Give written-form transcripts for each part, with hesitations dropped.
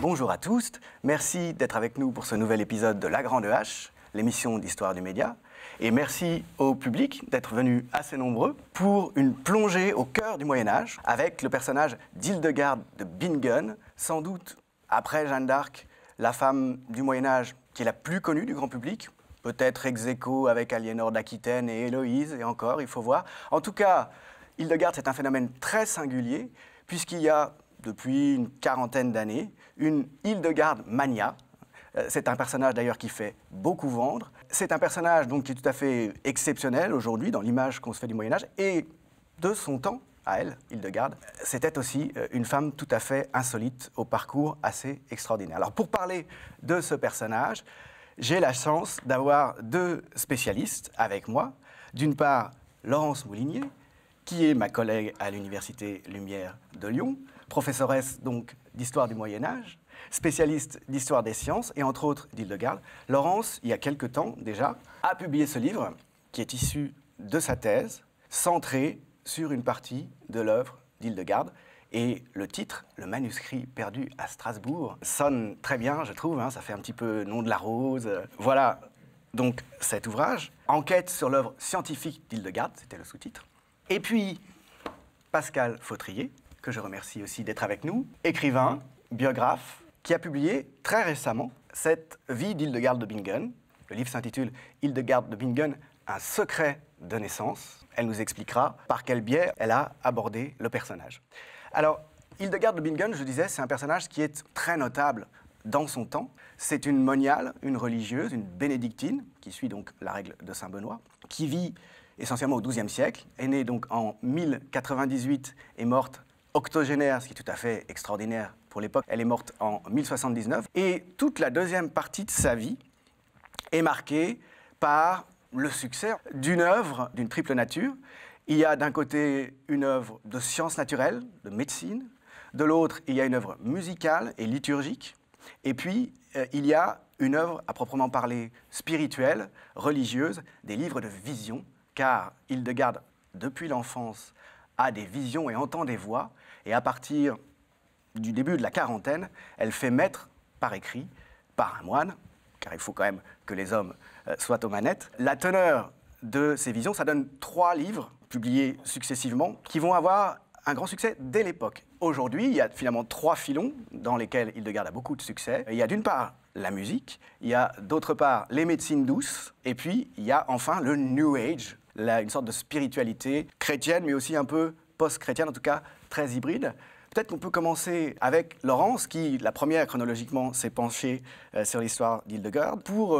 Bonjour à tous, merci d'être avec nous pour ce nouvel épisode de La Grande Hache, l'émission d'histoire du média. Et merci au public d'être venu assez nombreux pour une plongée au cœur du Moyen-Âge avec le personnage d'Hildegarde de Bingen, sans doute, après Jeanne d'Arc, la femme du Moyen-Âge qui est la plus connue du grand public, peut-être ex aequo avec Aliénor d'Aquitaine et Héloïse, et encore, il faut voir. En tout cas, Hildegarde, c'est un phénomène très singulier, puisqu'il y a, depuis une quarantaine d'années, une Hildegarde mania. C'est un personnage d'ailleurs qui fait beaucoup vendre. C'est un personnage donc, qui est tout à fait exceptionnel aujourd'hui dans l'image qu'on se fait du Moyen-Âge. Et de son temps, à elle, Hildegarde, c'était aussi une femme tout à fait insolite, au parcours assez extraordinaire. Alors pour parler de ce personnage, j'ai la chance d'avoir deux spécialistes avec moi. D'une part, Laurence Moulinier, qui est ma collègue à l'Université Lumière de Lyon, professeuresse donc d'histoire du Moyen-Âge, spécialiste d'histoire des sciences et entre autres d'Hildegarde. Laurence, il y a quelque temps déjà, a publié ce livre qui est issu de sa thèse, centré sur une partie de l'œuvre d'Hildegarde. Et le titre, Le manuscrit perdu à Strasbourg, sonne très bien, je trouve, hein, ça fait un petit peu nom de la rose. Voilà donc cet ouvrage, Enquête sur l'œuvre scientifique d'Hildegarde, c'était le sous-titre. Et puis, Pascal Fautrier, que je remercie aussi d'être avec nous, écrivain, biographe, qui a publié très récemment cette vie d'Hildegarde de Bingen. Le livre s'intitule Hildegarde de Bingen, un secret de naissance. Elle nous expliquera par quel biais elle a abordé le personnage. Alors, Hildegarde de Bingen, je disais, c'est un personnage qui est très notable dans son temps. C'est une moniale, une religieuse, une bénédictine, qui suit donc la règle de Saint-Benoît, qui vit essentiellement au XIIe siècle, est née donc en 1098 et morte octogénaire, ce qui est tout à fait extraordinaire pour l'époque. Elle est morte en 1079. Et toute la deuxième partie de sa vie est marquée par le succès d'une œuvre d'une triple nature. Il y a d'un côté une œuvre de sciences naturelles, de médecine. De l'autre, il y a une œuvre musicale et liturgique. Et puis, il y a une œuvre à proprement parler spirituelle, religieuse, des livres de vision, car Hildegarde, depuis l'enfance, a des visions et entend des voix. Et à partir du début de la quarantaine, elle fait mettre par écrit, par un moine, car il faut quand même que les hommes soient aux manettes, la teneur de ces visions. Ça donne 3 livres publiés successivement qui vont avoir un grand succès dès l'époque. Aujourd'hui, il y a finalement 3 filons dans lesquels Hildegarde a beaucoup de succès. Il y a d'une part la musique, il y a d'autre part les médecines douces, et puis il y a enfin le New Age, une sorte de spiritualité chrétienne, mais aussi un peu post-chrétienne, en tout cas très hybride. Peut-être qu'on peut commencer avec Laurence, qui, la première chronologiquement, s'est penchée sur l'histoire d'Hildegarde, pour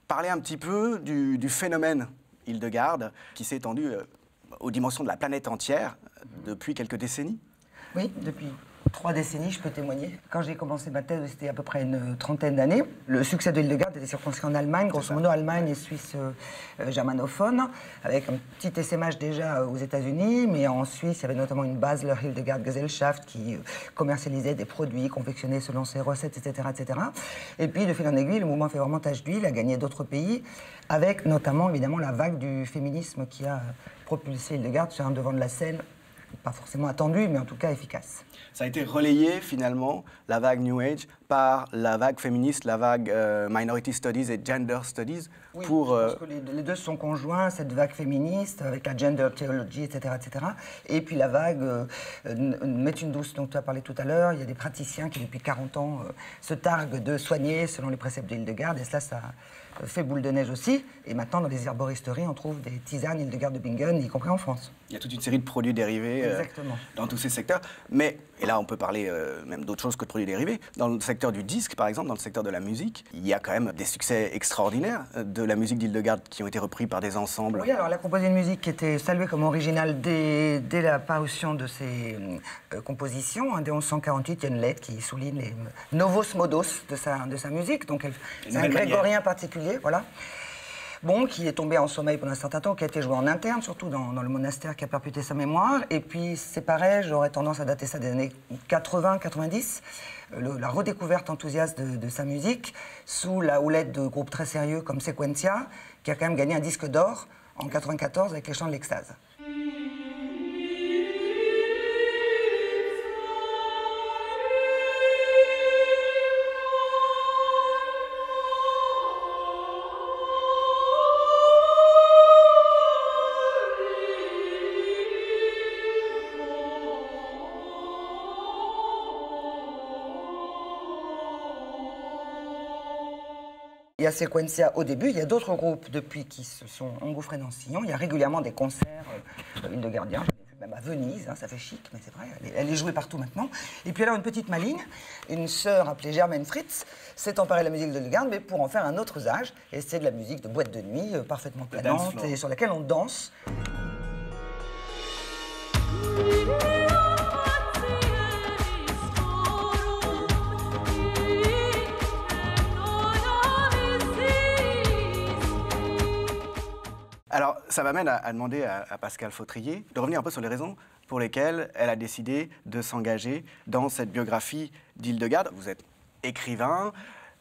parler un petit peu du phénomène Hildegarde, qui s'est étendu aux dimensions de la planète entière depuis quelques décennies. Oui, depuis 3 décennies, je peux témoigner. Quand j'ai commencé ma thèse, c'était à peu près une trentaine d'années. Le succès de Hildegarde était circonscrit en Allemagne, grosso modo Allemagne et Suisse germanophone, avec un petit essaimage déjà aux États-Unis, mais en Suisse, il y avait notamment une Basler Hildegard Gesellschaft qui commercialisait des produits confectionnés selon ses recettes, etc., etc. Et puis, de fil en aiguille, le mouvement fait vraiment tache d'huile, a gagné d'autres pays, avec notamment, évidemment, la vague du féminisme qui a propulsé Hildegarde sur un devant de la scène, pas forcément attendu, mais en tout cas efficace. Ça a été relayé finalement, la vague New Age, par la vague féministe, la vague Minority Studies et Gender Studies. Oui, je pense que les deux sont conjoints, cette vague féministe avec la Gender Theology, etc., etc. Et puis la vague médecine douce dont tu as parlé tout à l'heure. Il y a des praticiens qui depuis 40 ans se targuent de soigner selon les préceptes de Hildegarde, et cela, ça fait boule de neige aussi. Et maintenant, dans les herboristeries, on trouve des tisanes Hildegarde de Bingen, y compris en France. Il y a toute une série de produits dérivés dans tous ces secteurs. Mais, et là on peut parler même d'autres choses que de produits dérivés, dans le secteur du disque par exemple, dans le secteur de la musique, il y a quand même des succès extraordinaires de la musique d'Hildegarde qui ont été repris par des ensembles. Oui, alors elle a composé une musique qui était saluée comme originale dès la parution de ses compositions. Dès 1148, il y a une lettre qui souligne les novos modos de sa musique. Donc c'est un grégorien particulier, voilà. bon, qui est tombé en sommeil pendant un certain temps, qui a été joué en interne, surtout dans le monastère qui a perpétué sa mémoire. Et puis, c'est pareil, j'aurais tendance à dater ça des années 80-90. La redécouverte enthousiaste de sa musique, sous la houlette de groupes très sérieux comme Sequentia, qui a quand même gagné un disque d'or en 94 avec les chants de l'extase. Il y a Sequentia au début, il y a d'autres groupes depuis qui se sont engouffrés dans ce sillon. Il y a régulièrement des concerts, Hildegardien, j'en ai vu même à Venise, hein, ça fait chic, mais c'est vrai, elle est jouée partout maintenant. Et puis alors une petite maligne, une sœur appelée Germaine Fritz, s'est emparée de la musique de Hildegard, mais pour en faire un autre usage. Et c'est de la musique de boîte de nuit, parfaitement planante, et sur laquelle on danse. Alors, ça m'amène à demander à Pascale Fautrier de revenir un peu sur les raisons pour lesquelles elle a décidé de s'engager dans cette biographie d'Hildegard. Vous êtes écrivain,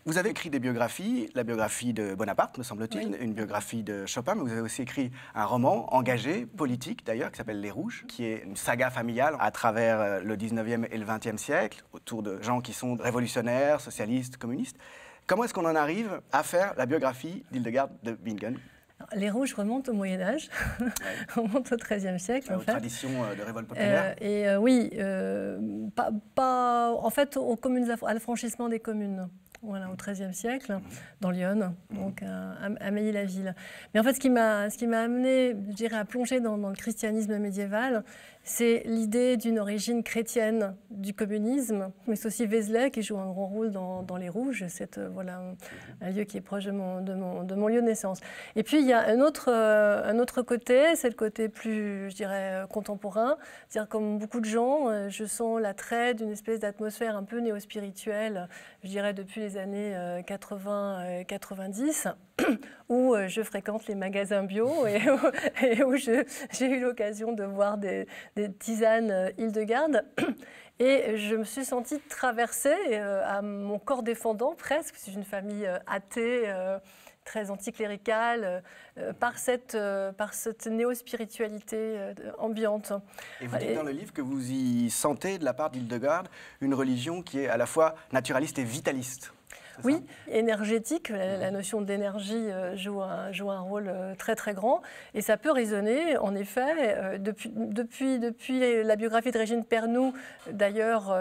vous avez écrit des biographies, la biographie de Bonaparte, me semble-t-il, oui. Une biographie de Chopin, mais vous avez aussi écrit un roman engagé, politique d'ailleurs, qui s'appelle Les Rouges, qui est une saga familiale à travers le 19e et le 20e siècle, autour de gens qui sont révolutionnaires, socialistes, communistes. Comment est-ce qu'on en arrive à faire la biographie d'Hildegard de Bingen ? Les Rouges remontent au Moyen-Âge, ouais. Remontent au XIIIe siècle, en fait. Tradition de révolte populaire. Oui, en fait, aux communes, à l'affranchissement des communes. Voilà, au XIIIe siècle, dans l'Yonne, donc à Meilly-la-Ville. Mais en fait, ce qui m'a amené, je dirais, à plonger dans le christianisme médiéval, c'est l'idée d'une origine chrétienne du communisme. Mais c'est aussi Vézelay qui joue un grand rôle dans Les Rouges. C'est voilà, un lieu qui est proche de mon lieu de naissance. Et puis, il y a un autre côté, c'est le côté plus, je dirais, contemporain. C'est-à-dire, comme beaucoup de gens, je sens l'attrait d'une espèce d'atmosphère un peu néo-spirituelle, je dirais, depuis les années 80-90, où je fréquente les magasins bio et où j'ai eu l'occasion de voir des tisanes Hildegard. Et je me suis sentie traversée à mon corps défendant presque, parce que c'est une famille athée, très anticléricale, par cette néo-spiritualité ambiante. Et vous dites dans le livre que vous y sentez, de la part d'Hildegard, une religion qui est à la fois naturaliste et vitaliste. Oui, énergétique, la notion d'énergie joue un rôle très très grand et ça peut résonner en effet depuis la biographie de Régine Pernoud d'ailleurs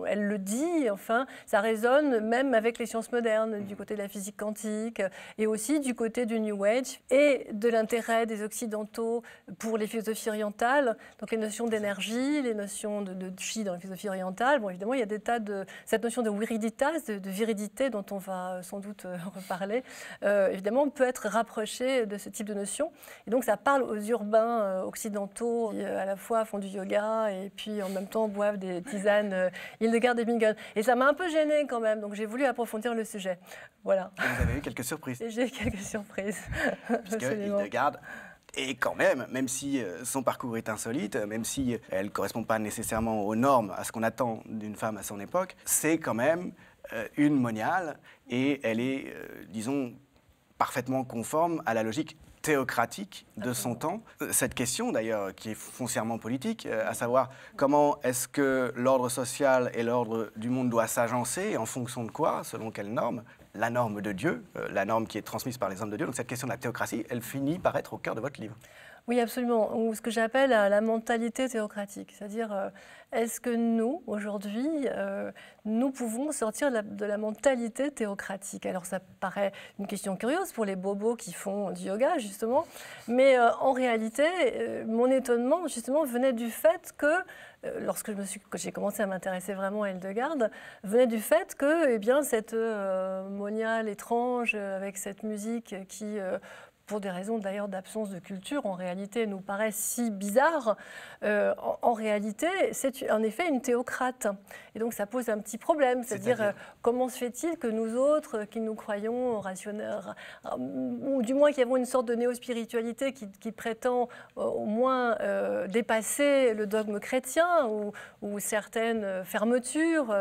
elle le dit, enfin ça résonne même avec les sciences modernes du côté de la physique quantique et aussi du côté du New Age et de l'intérêt des Occidentaux pour les philosophies orientales, donc les notions d'énergie, les notions de chi dans la philosophie orientale. Bon évidemment il y a des tas de cette notion de viriditas, de viridité dont on va sans doute reparler, évidemment, peut être rapproché de ce type de notion. Et donc, ça parle aux urbains occidentaux qui, à la fois, font du yoga et puis, en même temps, boivent des tisanes Hildegard de Bingen. Et ça m'a un peu gênée quand même, donc j'ai voulu approfondir le sujet. Voilà. Et vous avez eu quelques surprises. Et j'ai eu quelques surprises. Parce que Hildegard... Et quand même si son parcours est insolite, même si elle ne correspond pas nécessairement aux normes, à ce qu'on attend d'une femme à son époque, c'est quand même une moniale et elle est, disons, parfaitement conforme à la logique théocratique de son temps. Cette question, d'ailleurs, qui est foncièrement politique, à savoir comment est-ce que l'ordre social et l'ordre du monde doit s'agencer, en fonction de quoi, selon quelles normes, la norme de Dieu, la norme qui est transmise par les hommes de Dieu. Donc cette question de la théocratie, elle finit par être au cœur de votre livre. Oui, absolument. Ou ce que j'appelle la mentalité théocratique. C'est-à-dire, est-ce que nous, aujourd'hui, nous pouvons sortir de la mentalité théocratique? Alors, ça paraît une question curieuse pour les bobos qui font du yoga, justement. Mais en réalité, mon étonnement, justement, venait du fait que lorsque j'ai commencé à m'intéresser vraiment à Hildegard, venait du fait que, eh bien, cette moniale étrange avec cette musique qui pour des raisons d'ailleurs d'absence de culture, en réalité nous paraît si bizarre, en réalité c'est en effet une théocrate. Et donc ça pose un petit problème, c'est-à-dire comment se fait-il que nous autres, qui nous croyons rationnels, ou du moins qui avons une sorte de néo-spiritualité qui prétend au moins dépasser le dogme chrétien ou certaines fermetures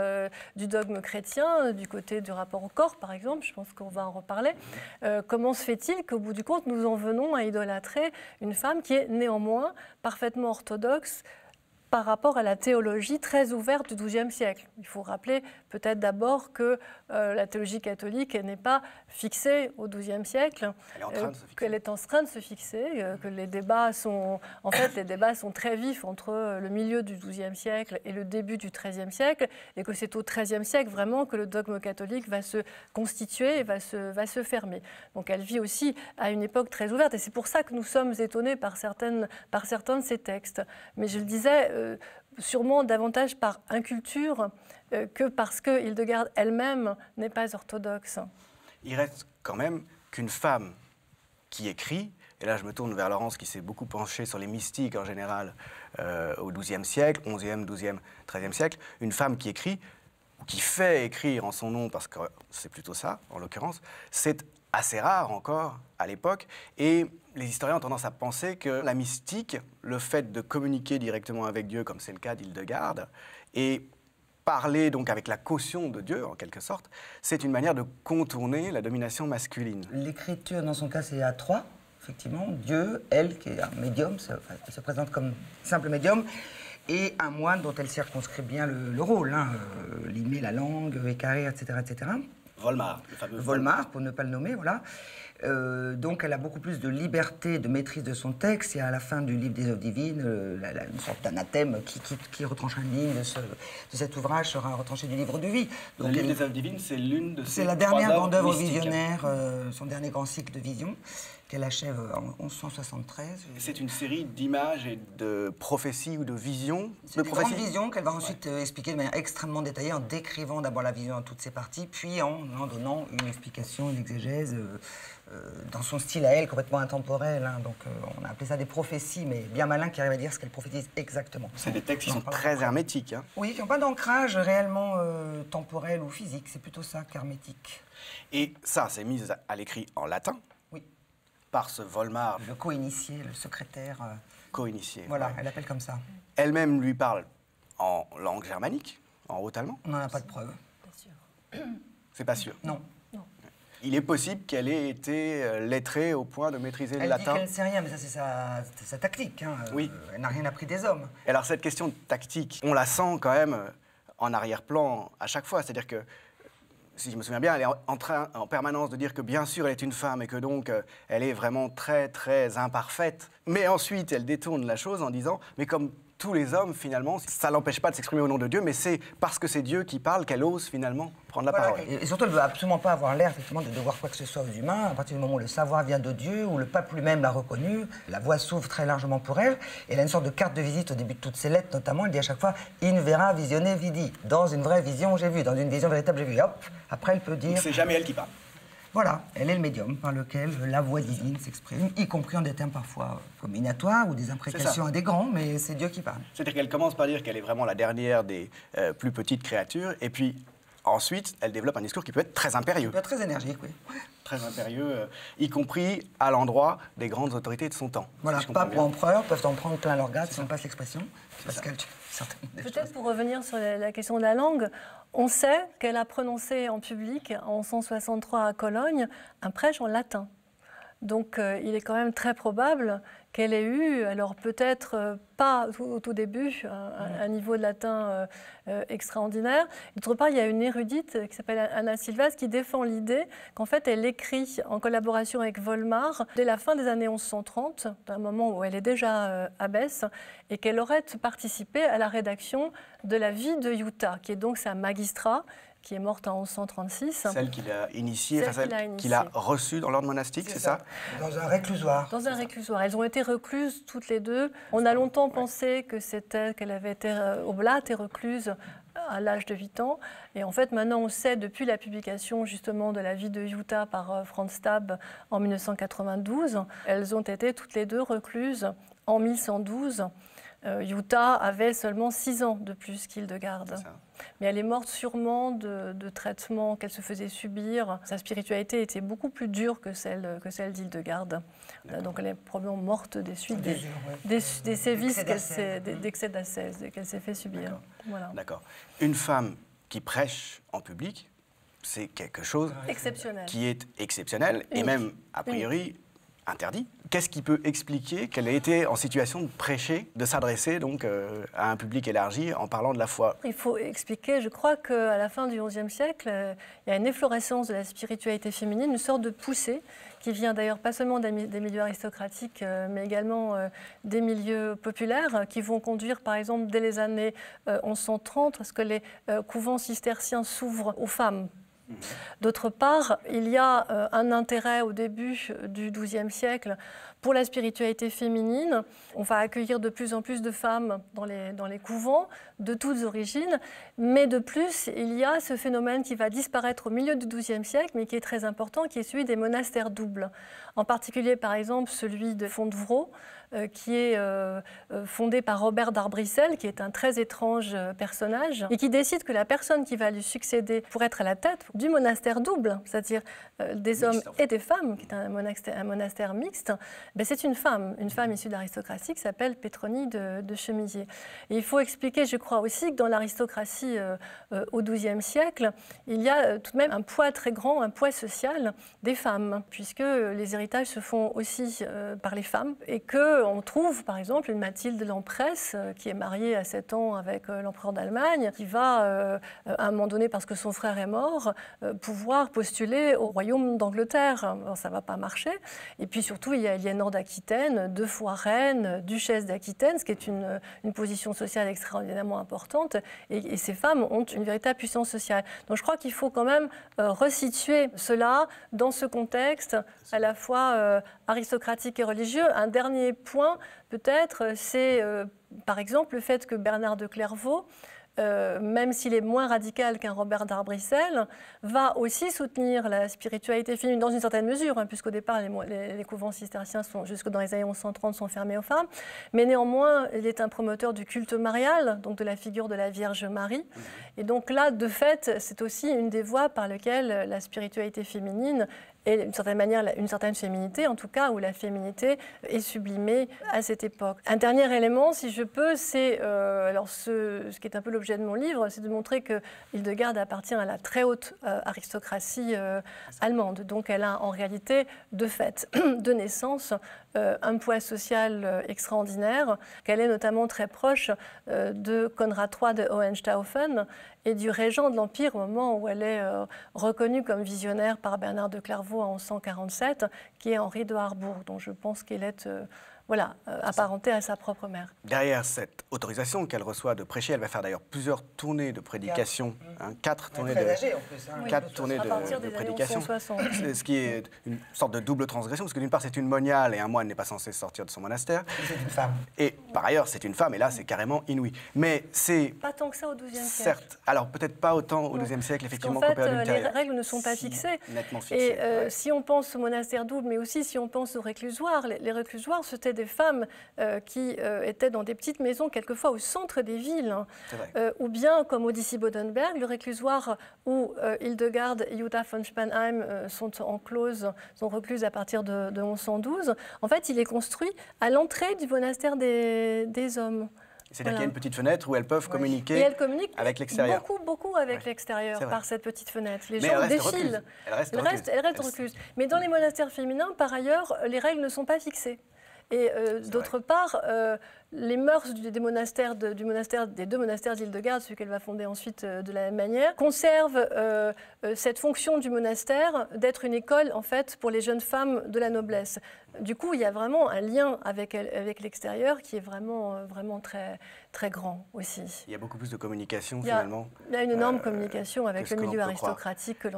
du dogme chrétien, du côté du rapport au corps par exemple, je pense qu'on va en reparler, comment se fait-il qu'au bout du compte, nous en venons à idolâtrer une femme qui est néanmoins parfaitement orthodoxe par rapport à la théologie très ouverte du XIIe siècle. Il faut rappeler peut-être d'abord que la théologie catholique n'est pas fixée au XIIe siècle, qu'elle est en train de se fixer, que les débats sont, en fait, les débats sont très vifs entre le milieu du XIIe siècle et le début du XIIIe siècle, et que c'est au XIIIe siècle vraiment que le dogme catholique va se constituer et va se fermer. Donc elle vit aussi à une époque très ouverte, et c'est pour ça que nous sommes étonnés par certains de ces textes. Mais je le disais, sûrement davantage par inculture que parce que Hildegarde elle-même n'est pas orthodoxe. Il reste quand même qu'une femme qui écrit, et là je me tourne vers Laurence qui s'est beaucoup penchée sur les mystiques en général au XIIe siècle, XIe, XIIe, XIIIe siècle, une femme qui écrit, ou qui fait écrire en son nom, parce que c'est plutôt ça en l'occurrence, c'est assez rare encore à l'époque, et les historiens ont tendance à penser que la mystique, le fait de communiquer directement avec Dieu, comme c'est le cas d'Hildegarde, et parler donc avec la caution de Dieu, en quelque sorte, c'est une manière de contourner la domination masculine. L'écriture, dans son cas, c'est à trois, effectivement. Dieu, elle, qui est un médium, elle se présente comme simple médium, et un moine dont elle circonscrit bien le rôle, limer la langue, écarrer, etc., etc. Volmar, le fameux Volmar, pour ne pas le nommer, voilà. Donc elle a beaucoup plus de liberté, de maîtrise de son texte. Et à la fin du livre des œuvres divines, une sorte d'anathème qui retranche une ligne de cet ouvrage sera retranché du livre de vie. Donc, le livre des œuvres divines, c'est l'une de ses la dernière grande œuvre mystiques. visionnaire, son dernier grand cycle de vision, qu'elle achève en 1173. C'est une série d'images et de prophéties ou de visions. C'est une grande vision qu'elle va ensuite expliquer de manière extrêmement détaillée, en décrivant d'abord la vision dans toutes ses parties, puis en donnant une explication, une exégèse dans son style à elle, complètement intemporel. Donc on a appelé ça des prophéties, mais bien malin qui arrive à dire ce qu'elle prophétise exactement. C'est des textes qui sont très hermétiques. Oui, qui n'ont pas d'ancrage réellement temporel ou physique, c'est plutôt ça qu'hermétique. Et ça, c'est mis à l'écrit en latin. Oui. Par ce Volmar. Le co-initié, le secrétaire. Co-initié. Voilà, ouais. elle l'appelle comme ça. Elle-même lui parle en langue germanique, en haut-allemand. On n'en a pas de preuve. Pas sûr. C'est pas sûr. Non. Il est possible qu'elle ait été lettrée au point de maîtriser le Elle latin. dit qu'elle ne sait rien, mais ça c'est sa tactique. Oui. Elle n'a rien appris des hommes. Et alors cette question de tactique, on la sent quand même en arrière-plan à chaque fois. C'est-à-dire que, si je me souviens bien, elle est en train en permanence de dire que bien sûr elle est une femme et que donc elle est vraiment très très imparfaite. Mais ensuite elle détourne la chose en disant « mais comme tous les hommes finalement, ça l'empêche pas de s'exprimer au nom de Dieu, mais c'est parce que c'est Dieu qui parle qu'elle ose finalement prendre la parole. » Et surtout, elle ne veut absolument pas avoir l'air effectivement de devoir quoi que ce soit aux humains. À partir du moment où le savoir vient de Dieu, où le peuple lui-même l'a reconnu, la voie s'ouvre très largement pour elle. Et elle a une sorte de carte de visite au début de toutes ses lettres, notamment. Elle dit à chaque fois « In vera visione vidi ». Dans une vraie vision, j'ai vu. Dans une vision véritable, j'ai vu. Hop, après elle peut dire... C'est jamais elle qui parle. Voilà, elle est le médium par lequel la voix divine s'exprime, y compris en des termes parfois combinatoires ou des imprécations à des grands, mais c'est Dieu qui parle. C'est-à-dire qu'elle commence par dire qu'elle est vraiment la dernière des plus petites créatures, et puis ensuite, elle développe un discours qui peut être très impérieux. Il peut être très énergique, oui. Très impérieux, y compris à l'endroit des grandes autorités de son temps. Voilà, si je comprends pape ou bien. empereur peuvent en prendre plein leur garde, si on passe l'expression, parce qu'elle tue certaines des choses. Peut-être pour revenir sur la question de la langue, on sait qu'elle a prononcé en public, en 1163 à Cologne, un prêche en latin. Donc il est quand même très probable qu'elle ait eu, alors peut-être pas au tout début, un niveau de latin extraordinaire. D'autre part, il y a une érudite qui s'appelle Anna Silvas qui défend l'idée qu'en fait elle écrit en collaboration avec Volmar dès la fin des années 1130, à un moment où elle est déjà abbesse, et qu'elle aurait participé à la rédaction de la vie de Utah, qui est donc sa magistrat, qui est morte en 1136. Celle qu'il a initiée, Celle qu'il a reçue dans l'ordre monastique, c'est ça? Dans un réclusoire. Dans un réclusoire. Elles ont été recluses toutes les deux. On a longtemps pensé que qu'elle avait été oblate et recluse à l'âge de 8 ans. Et en fait, maintenant, on sait, depuis la publication justement de la vie de Jutta par Franz Stab en 1992, elles ont été toutes les deux recluses en 1112. Jutta avait seulement 6 ans de plus qu'Hildegard. Mais elle est morte sûrement de traitements qu'elle se faisait subir. Sa spiritualité était beaucoup plus dure que celle d'Hildegard. Donc elle est probablement morte des suites des sévices, d'excès d'ascèse qu'elle s'est fait subir. Voilà. D'accord. Une femme qui prêche en public, c'est quelque chose exceptionnel. Qui est exceptionnel et même, a priori, interdit. Qu'est-ce qui peut expliquer qu'elle ait été en situation de prêcher, de s'adresser donc à un public élargi en parlant de la foi? Il faut expliquer, je crois qu'à la fin du XIe siècle, il y a une efflorescence de la spiritualité féminine, une sorte de poussée qui vient d'ailleurs pas seulement des milieux aristocratiques, mais également des milieux populaires, qui vont conduire par exemple dès les années 1130 à ce que les couvents cisterciens s'ouvrent aux femmes. D'autre part, il y a un intérêt au début du XIIe siècle pour la spiritualité féminine. On va accueillir de plus en plus de femmes dans les couvents, de toutes origines, mais de plus, il y a ce phénomène qui va disparaître au milieu du XIIe siècle, mais qui est très important, qui est celui des monastères doubles. En particulier, par exemple, celui de Fontevraud, qui est fondé par Robert d'Arbrissel, qui est un très étrange personnage, et qui décide que la personne qui va lui succéder pour être à la tête du monastère double, c'est-à-dire des hommes et des femmes, qui est un monastère mixte, ben c'est une femme issue de l'aristocratie qui s'appelle Pétronie de Chemisier. Et il faut expliquer, je crois aussi, que dans l'aristocratie au XIIe siècle, il y a tout de même un poids très grand, un poids social des femmes, puisque les héritages se font aussi par les femmes, et que on trouve par exemple une Mathilde Lampresse qui est mariée à 7 ans avec l'empereur d'Allemagne, qui va à un moment donné, parce que son frère est mort, pouvoir postuler au royaume d'Angleterre. Alors, ça ne va pas marcher. Et puis surtout, il y a Éliénore d'Aquitaine, 2 fois reine, duchesse d'Aquitaine, ce qui est une position sociale extraordinairement importante. Et ces femmes ont une véritable puissance sociale. Donc je crois qu'il faut quand même resituer cela dans ce contexte à la fois aristocratique et religieux. Un dernier point, peut-être, c'est par exemple le fait que Bernard de Clairvaux, même s'il est moins radical qu'un Robert d'Arbrissel, va aussi soutenir la spiritualité féminine dans une certaine mesure, hein, puisqu'au départ, les couvents cisterciens, jusque dans les années 1130, sont fermés aux femmes. Mais néanmoins, il est un promoteur du culte marial, donc de la figure de la Vierge Marie. Et donc là, de fait, c'est aussi une des voies par lesquelles la spiritualité féminine et d'une certaine manière, une certaine féminité, en tout cas, où la féminité est sublimée à cette époque. Un dernier élément, si je peux, c'est, alors ce qui est un peu l'objet de mon livre, c'est de montrer que Hildegard appartient à la très haute aristocratie allemande. Donc elle a en réalité, de fait, de naissance, un poids social extraordinaire, qu'elle est notamment très proche de Conrad III de Hohenstaufen et du régent de l'Empire au moment où elle est reconnue comme visionnaire par Bernard de Clairvaux en 1147, qui est Henri de Harbourg, dont je pense qu'elle est apparentée à sa propre mère. Derrière cette autorisation qu'elle reçoit de prêcher, elle va faire d'ailleurs plusieurs tournées de prédication, 4 tournées de prédication, ce qui est une sorte de double transgression, parce que d'une part c'est une moniale et un moine n'est pas censé sortir de son monastère. C'est une femme. Et par ailleurs c'est une femme, et là c'est carrément inouï. Mais c'est... Pas tant que ça au XIIe siècle. Certes, alors peut-être pas autant au XIIe siècle, effectivement, qu'en qu'au fait, période ultérieure. les règles ne sont pas fixées. Nettement fixées. Et si on pense au monastère double, mais aussi si on pense aux réclusoires, les réclusoires, c'était des femmes qui étaient dans des petites maisons, quelquefois au centre des villes, hein. Ou bien, comme Odyssey-Bodenberg, le réclusoire où Hildegard et Jutta von Spanheim sont recluses à partir de 1112. En fait, il est construit à l'entrée du monastère des hommes. C'est-à-dire qu'il y a une petite fenêtre où elles peuvent communiquer et elles communiquent avec l'extérieur. Beaucoup avec l'extérieur par cette petite fenêtre. Les mais gens elles défilent. Elles restent recluses. Mais dans les monastères féminins, par ailleurs, les règles ne sont pas fixées. Et d'autre part, les mœurs des deux monastères d'Hildegard, celui qu'elle va fonder ensuite de la même manière, conservent cette fonction du monastère d'être une école en fait pour les jeunes femmes de la noblesse. Du coup, il y a vraiment un lien avec l'extérieur qui est vraiment très, très grand aussi. Il y a beaucoup plus de communication finalement. Il y a une énorme communication avec le milieu aristocratique que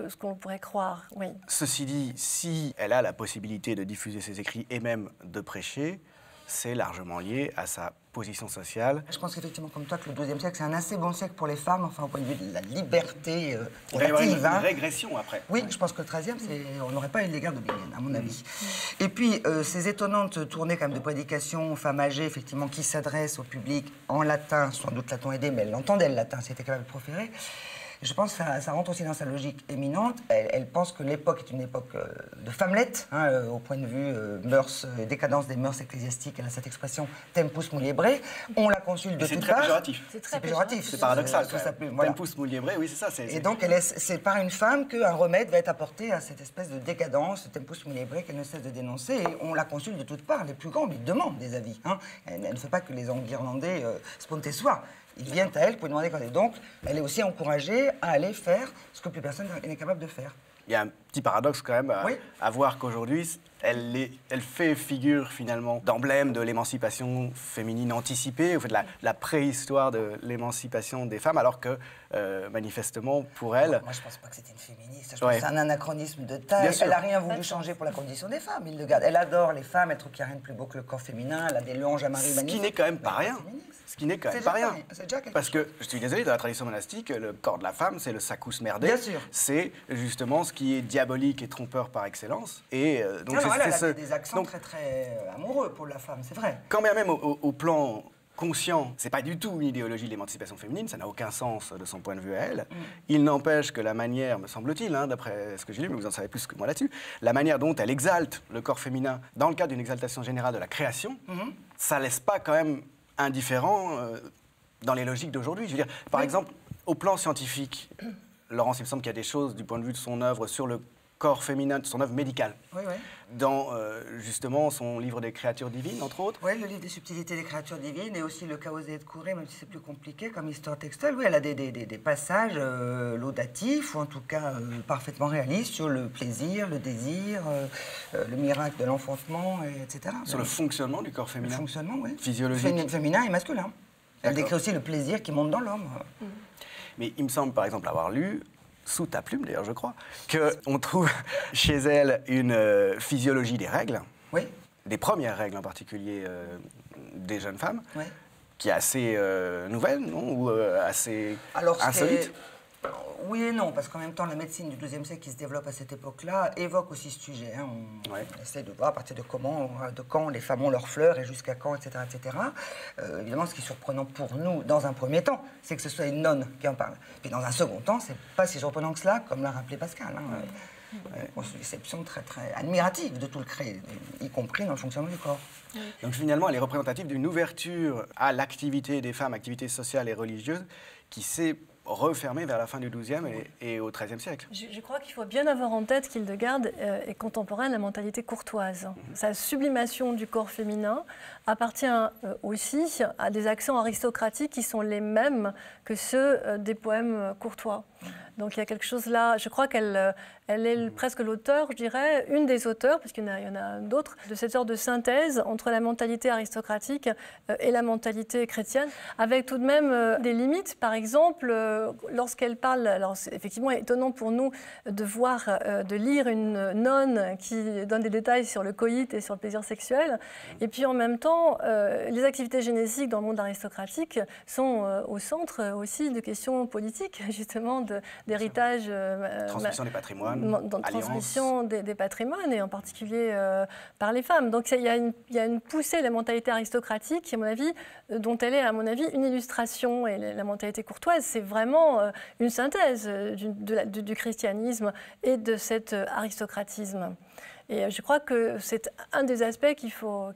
ce qu'on pourrait croire. Oui. Ceci dit, si elle a la possibilité de diffuser ses écrits et même de prêcher, c'est largement lié à sa position sociale. Je pense qu'effectivement, comme toi, que le XIIe siècle, c'est un assez bon siècle pour les femmes, enfin, au point de vue de la liberté Il va y avoir relative. une régression après. Oui, je pense que le XIIIe, on n'aurait pas eu les guerres de Bingen, à mon avis. Et puis, ces étonnantes tournées quand même de prédication aux femmes âgées, effectivement, qui s'adressent au public en latin, sans doute latin aidé, mais elle l'entendait le latin, c'était quand même proféré. Je pense que ça rentre aussi dans sa logique éminente. Elle pense que l'époque est une époque de femmelettes, au point de vue mœurs, décadence des mœurs ecclésiastiques. Elle a cette expression tempus muliebre. On la consulte de toutes parts. C'est très péjoratif. C'est paradoxal. Voilà. Tempus muliebre, oui, c'est ça. Et donc, c'est par une femme qu'un remède va être apporté à cette espèce de décadence, tempus muliebre, qu'elle ne cesse de dénoncer. Et on la consulte de toutes parts. Les plus grands lui demandent des avis. Elle ne fait pas que les enguirlandais sponte soi. Ils viennent à elle pour lui demander quand elle est. Donc, elle est aussi encouragée à aller faire ce que plus personne n'est capable de faire. Il y a un petit paradoxe quand même à voir qu'aujourd'hui, elle fait figure finalement d'emblème de l'émancipation féminine anticipée, au fait de la préhistoire de l'émancipation des femmes, alors que manifestement pour elle... Moi je ne pense pas que c'était une féministe, je pense que c'est un anachronisme de taille. Elle n'a rien voulu changer pour la condition des femmes, Hildegarde. Elle adore les femmes, elle trouve qu'il n'y a rien de plus beau que le corps féminin, elle a des louanges à Marie magnifiques. Ce qui n'est quand même pas rien. Ce qui n'est quand même pas rien. Parce que, je suis désolé, dans la tradition monastique, le corps de la femme, c'est le sacus merdé. Bien sûr. C'est justement ce qui est diabolique et trompeur par excellence. Et donc elle a des accents très très amoureux pour la femme, c'est vrai. Quand bien même au plan conscient, c'est pas du tout une idéologie de l'émancipation féminine, ça n'a aucun sens de son point de vue à elle. Il n'empêche que la manière, me semble-t-il, d'après ce que j'ai lu, mais vous en savez plus que moi là-dessus, la manière dont elle exalte le corps féminin dans le cadre d'une exaltation générale de la création, ça laisse pas quand même indifférent dans les logiques d'aujourd'hui. Je veux dire, par exemple, au plan scientifique, Laurence, il me semble qu'il y a des choses du point de vue de son œuvre sur le corps féminin, de son œuvre médicale. Dans justement son livre des créatures divines, entre autres. Oui, le livre des subtilités des créatures divines et aussi le Chaos et Couré, même si c'est plus compliqué comme histoire textuelle. Oui, elle a des passages laudatifs, ou en tout cas parfaitement réalistes, sur le plaisir, le désir, le miracle de l'enfantement, etc. Sur le fonctionnement du corps féminin. Le fonctionnement, oui. Physiologique. Féminin et masculin. Elle décrit aussi le plaisir qui monte dans l'homme. Mais il me semble, par exemple, avoir lu, sous ta plume d'ailleurs, je crois, qu'on trouve chez elle une physiologie des règles, des premières règles en particulier des jeunes femmes, qui est assez nouvelle, non, ou assez insolite. Oui et non, parce qu'en même temps, la médecine du XIIe siècle qui se développe à cette époque-là évoque aussi ce sujet. On essaie de voir à partir de quand les femmes ont leurs fleurs et jusqu'à quand, etc. etc. Évidemment, ce qui est surprenant pour nous, dans un premier temps, c'est que ce soit une nonne qui en parle. Puis dans un second temps, c'est pas si surprenant que cela, comme l'a rappelé Pascal. Une conception très, très admirative de tout le créé, y compris dans le fonctionnement du corps. Donc finalement, elle est représentative d'une ouverture à l'activité des femmes, activité sociale et religieuse, qui s'est refermée vers la fin du XIIe et au XIIIe siècle. Je crois qu'il faut bien avoir en tête qu'Hildegarde est contemporaine de la mentalité courtoise. Sa sublimation du corps féminin appartient aussi à des accents aristocratiques qui sont les mêmes que ceux des poèmes courtois. Donc il y a quelque chose là, je crois qu'elle est presque l'auteur, je dirais, une des auteurs, parce qu'il y en a d'autres, de cette sorte de synthèse entre la mentalité aristocratique et la mentalité chrétienne, avec tout de même des limites. Par exemple, lorsqu'elle parle, alors c'est effectivement étonnant pour nous de lire une nonne qui donne des détails sur le coït et sur le plaisir sexuel, et puis en même temps, les activités génésiques dans le monde aristocratique sont au centre aussi de questions politiques, justement, d'héritage, transmission des patrimoines, transmission des patrimoines et en particulier par les femmes. Donc il y a une poussée de la mentalité aristocratique, à mon avis, dont elle est, à mon avis, une illustration. Et la mentalité courtoise, c'est vraiment une synthèse du christianisme et de cet aristocratisme. Et je crois que c'est un des aspects qu'il faut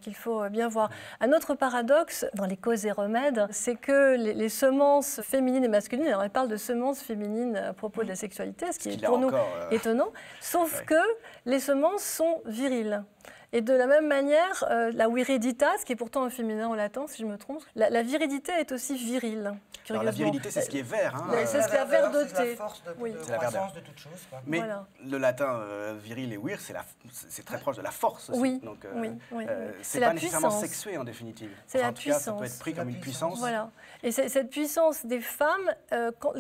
bien voir. Un autre paradoxe dans les causes et remèdes, c'est que les semences féminines et masculines, alors elle parle de semences féminines à propos de la sexualité, ce qui est pour nous étonnant, sauf que les semences sont viriles. Et de la même manière, la viriditas, qui est pourtant un féminin en latin, si je me trompe, la virilité est aussi virile. Alors la virilité, c'est ce qui est vert. C'est ce qui est vert doté. C'est la force de croissance de toute chose. Mais le latin viril et vir, c'est très proche de la force aussi. Oui, donc, oui. C'est pas nécessairement sexué en définitive. C'est la puissance. Ça peut être pris comme une puissance. Voilà. Et cette puissance des femmes,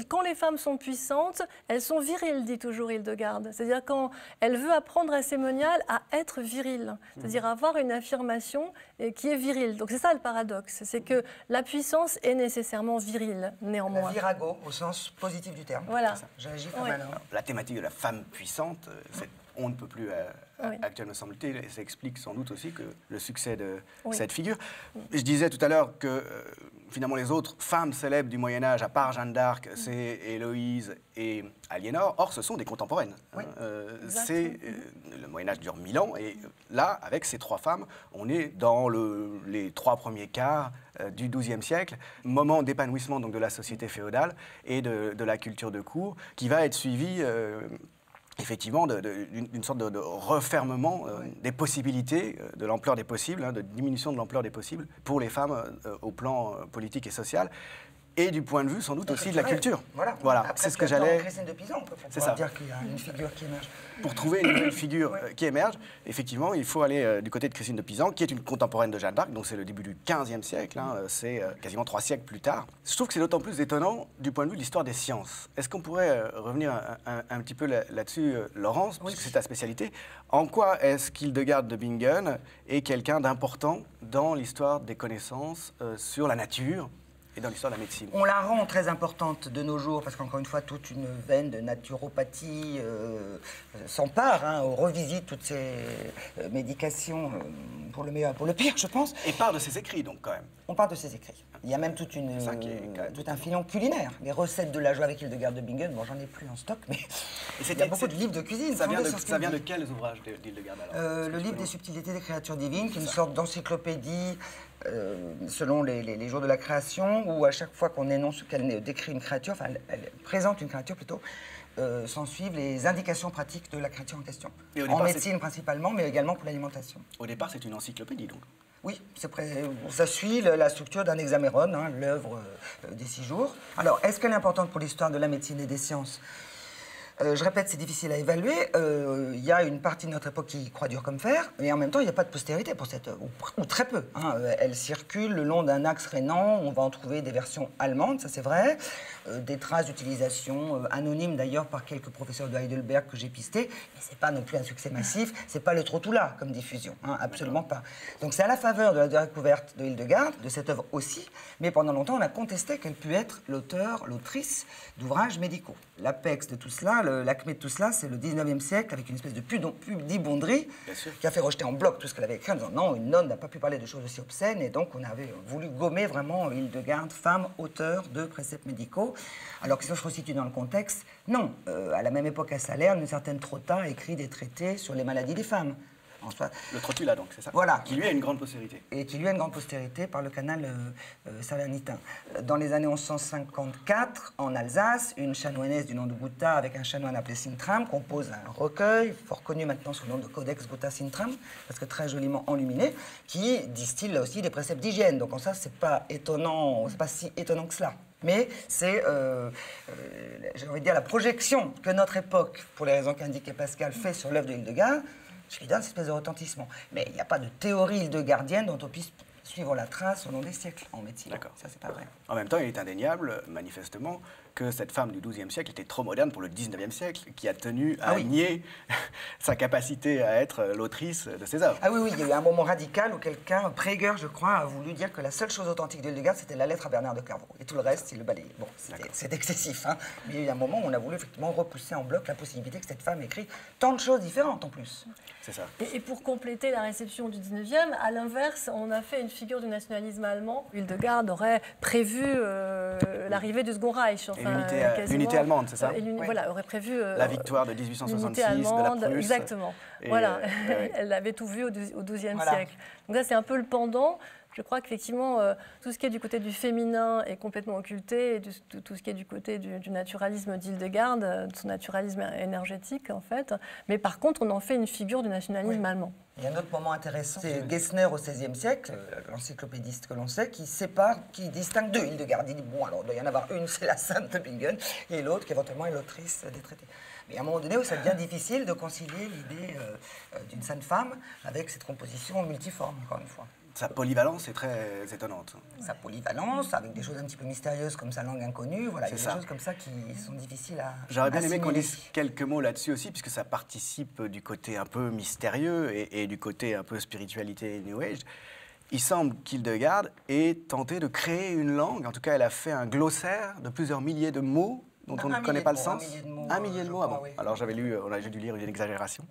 quand les femmes sont puissantes, elles sont viriles, dit toujours Hildegarde. C'est-à-dire quand elle veut apprendre à Sémonial à être virile. c'est-à-dire avoir une affirmation qui est virile. Donc c'est ça le paradoxe, c'est que la puissance est nécessairement virile, néanmoins. La virago, au sens positif du terme. Voilà. J'agis comme un homme. La thématique de la femme puissante, on ne peut plus actuelle, me semble-t-il, et ça explique sans doute aussi que le succès de cette figure. Je disais tout à l'heure que finalement les autres femmes célèbres du Moyen-Âge, à part Jeanne d'Arc, c'est Héloïse et Aliénor. Or, ce sont des contemporaines. Oui. Le Moyen-Âge dure 1000 ans, et là, avec ces trois femmes, on est dans les 3 premiers quarts du XIIe siècle, moment d'épanouissement donc de la société féodale et de la culture de cour, qui va être suivi effectivement d'une sorte de refermement des possibilités, de l'ampleur des possibles, de diminution de l'ampleur des possibles pour les femmes au plan politique et social. Et du point de vue, sans doute, aussi de la culture. Voilà. C'est ce que j'allais... Christine de Pisan, on peut pouvoir dire qu'il y a une figure qui émerge. Pour trouver une nouvelle figure qui émerge, effectivement, il faut aller du côté de Christine de Pisan, qui est une contemporaine de Jeanne d'Arc, donc c'est le début du XVe siècle, c'est quasiment 3 siècles plus tard. Je trouve que c'est d'autant plus étonnant du point de vue de l'histoire des sciences. Est-ce qu'on pourrait revenir un petit peu là-dessus, Laurence, puisque c'est ta spécialité? En quoi est-ce qu'Hildegard de Bingen est quelqu'un d'important dans l'histoire des connaissances sur la nature et dans l'histoire de la médecine? On la rend très importante de nos jours parce qu'encore une fois, toute une veine de naturopathie s'empare, on revisite toutes ces médications pour le meilleur et pour le pire, je pense. Et part de ses écrits, donc, quand même. On part de ses écrits. Il y a même tout un filon culinaire. Les recettes de la joie avec Hildegard de Bingen, bon, j'en ai plus en stock, mais il y a beaucoup de livres de cuisine. Ça vient de quels ouvrages d'Hildegard alors? Le livre des subtilités des créatures divines, qui est une sorte d'encyclopédie selon les jours de la création, où à chaque fois qu'elle décrit une créature, enfin elle présente une créature plutôt, s'en suivent les indications pratiques de la créature en question. En médecine principalement, mais également pour l'alimentation. Au départ, c'est une encyclopédie, donc? Oui, ça suit la structure d'un hexaméron, l'œuvre des 6 jours. Alors, est-ce qu'elle est importante pour l'histoire de la médecine et des sciences? Je répète, c'est difficile à évaluer. Il y a une partie de notre époque qui croit dur comme fer, mais en même temps, il n'y a pas de postérité pour cette œuvre, ou très peu. Elle circule le long d'un axe rhénan. On va en trouver des versions allemandes, ça c'est vrai. Des traces d'utilisation anonymes d'ailleurs par quelques professeurs de Heidelberg que j'ai pistés, mais c'est pas non plus un succès massif. C'est pas le Trotula comme diffusion, absolument pas. Donc c'est à la faveur de la découverte de Hildegard, de cette œuvre aussi, mais pendant longtemps, on a contesté qu'elle pût être l'autrice d'ouvrages médicaux. L'apex de tout cela, l'acmé de tout cela, c'est le 19e siècle, avec une espèce de pudibonderie qui a fait rejeter en bloc tout ce qu'elle avait écrit en disant non, une nonne n'a pas pu parler de choses aussi obscènes, et donc on avait voulu gommer vraiment Hildegard, femme, auteure de préceptes médicaux. Alors que si on se resitue dans le contexte, non. À la même époque à Salerne, une certaine Trotta a écrit des traités sur les maladies des femmes. Le Trotula, donc, c'est ça? Voilà. Qui lui a une grande postérité. Et qui lui a une grande postérité par le canal salernitain. Dans les années 1154, en Alsace, une chanoinesse du nom de Gutta avec un chanoine appelé Sintram compose un recueil, fort connu maintenant sous le nom de Codex Gutta Sintram, parce que très joliment enluminé, qui distille là aussi des préceptes d'hygiène. Donc en ça, c'est pas étonnant, c'est pas si étonnant que cela. Mais c'est, j'ai envie de dire, la projection que notre époque, pour les raisons qu'indiquait Pascal, fait sur l'œuvre de Hildegard, ce qui donne une espèce de retentissement. Mais il n'y a pas de théorie hildegardienne dont on puisse suivre la trace au long des siècles en médecine. D'accord. Ça, c'est pas vrai. En même temps, il est indéniable, manifestement, que cette femme du XIIe siècle était trop moderne pour le XIXe siècle, qui a tenu à nier sa capacité à être l'autrice de ses œuvres. Ah oui, il y a eu un moment radical où quelqu'un, Praeger, je crois, a voulu dire que la seule chose authentique de Hildegard, c'était la lettre à Bernard de Clairvaux. Et tout le reste, il le balayait. Bon, c'est excessif, mais il y a eu un moment où on a voulu effectivement repousser en bloc la possibilité que cette femme écrit tant de choses différentes en plus. C'est ça. Et pour compléter la réception du 19e, à l'inverse, on a fait une figure du nationalisme allemand. Hildegard aurait prévu l'arrivée du Second Reich. L'unité allemande, c'est ça? Voilà, aurait prévu la victoire de 1866 allemande, de la Prusse. Exactement. Voilà, elle avait tout vu au XIIe siècle. Donc ça, c'est un peu le pendant. Je crois qu'effectivement, tout ce qui est du côté du féminin est complètement occulté, et tout ce qui est du côté du naturalisme d'Hildegard, de son naturalisme énergétique, en fait. Mais par contre, on en fait une figure du nationalisme allemand. Il y a un autre moment intéressant, c'est Gessner au XVIe siècle, l'encyclopédiste que l'on sait, qui distingue deux Hildegard. Il dit, bon, alors il doit y en avoir une, c'est la sainte de Bingen, et l'autre qui éventuellement est l'autrice des traités. Mais à un moment donné où ça devient difficile de concilier l'idée d'une sainte femme avec cette composition multiforme, encore une fois. Sa polyvalence est très étonnante. Sa polyvalence, avec des choses un petit peu mystérieuses comme sa langue inconnue, voilà, il y a des choses comme ça qui sont difficiles à J'aurais bien aimé qu'on assimiler. dise quelques mots là-dessus aussi, puisque ça participe du côté un peu mystérieux et du côté un peu spiritualité New Age. Il semble qu'Hildegard ait tenté de créer une langue, en tout cas elle a fait un glossaire de plusieurs milliers de mots dont on ne connaît pas le sens. Un millier de mots, Ah bon. oui. Alors j'avais lu, j'ai dû lire une exagération.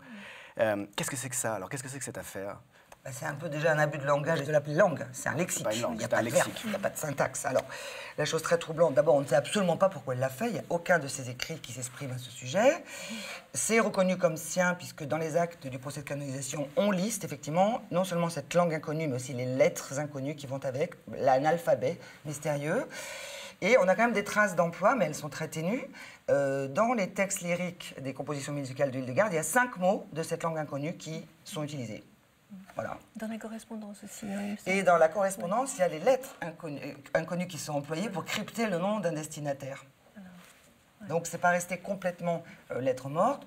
Qu'est-ce que c'est que ça alors? Qu'est-ce que c'est que cette affaire? Ben, c'est un peu déjà un abus de langage de l'appeler langue. C'est un lexique. C'est pas une langue, il n'y a c'est pas un de verbe, lexique. il n'y a pas de syntaxe. Alors, la chose très troublante, d'abord, on ne sait absolument pas pourquoi elle l'a fait. Il n'y a aucun de ses écrits qui s'exprime à ce sujet. C'est reconnu comme sien, puisque dans les actes du procès de canonisation, on liste effectivement non seulement cette langue inconnue, mais aussi les lettres inconnues qui vont avec, l'analphabet mystérieux. Et on a quand même des traces d'emploi, mais elles sont très ténues. Dans les textes lyriques des compositions musicales de Hildegard, il y a 5 mots de cette langue inconnue qui sont utilisés. Voilà. Dans la correspondance aussi. Hein, il me semble. Et dans la correspondance, il y a les lettres inconnues qui sont employées pour crypter le nom d'un destinataire. Donc, c'est pas resté complètement lettre morte.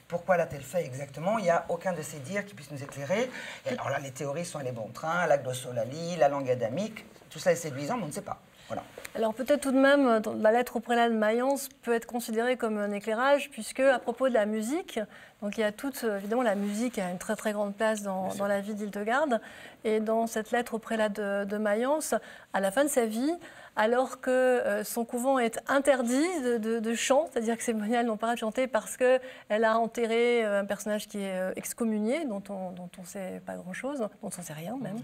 Pourquoi l'a-t-elle fait exactement? Il n'y a aucun de ces dires qui puisse nous éclairer. Et alors là, les théories sont allées bon train, la glossolalie, la langue adamique, tout ça est séduisant, mais on ne sait pas. Voilà. Alors peut-être tout de même, la lettre au prélat de Mayence peut être considérée comme un éclairage, puisque à propos de la musique, donc il y a toute, évidemment la musique a une très très grande place dans la vie d'Hildegard, et dans cette lettre au prélat de Mayence, à la fin de sa vie, alors que son couvent est interdit de chant, c'est-à-dire que ses moniales n'ont pas le droit de chanter parce qu'elle a enterré un personnage qui est excommunié, dont on ne sait pas grand-chose, dont on ne sait rien même.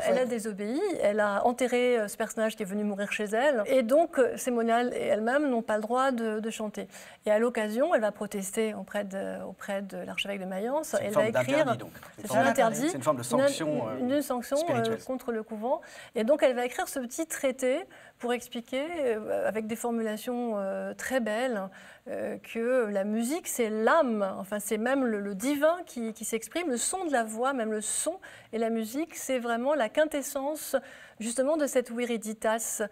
Elle a désobéi, elle a enterré ce personnage qui est venu mourir chez elle, et donc ces moniales et elle-même n'ont pas le droit de chanter. Et à l'occasion, elle va protester auprès de l'archevêque de Mayence, elle va écrire... C'est un interdit, c'est une forme de sanction, une sanction contre le couvent, et donc elle va écrire ce petit traité pour expliquer, avec des formulations très belles, que la musique, c'est l'âme, enfin c'est même le divin qui s'exprime, le son de la voix, même le son, et la musique, c'est vraiment la quintessence justement de cette viriditas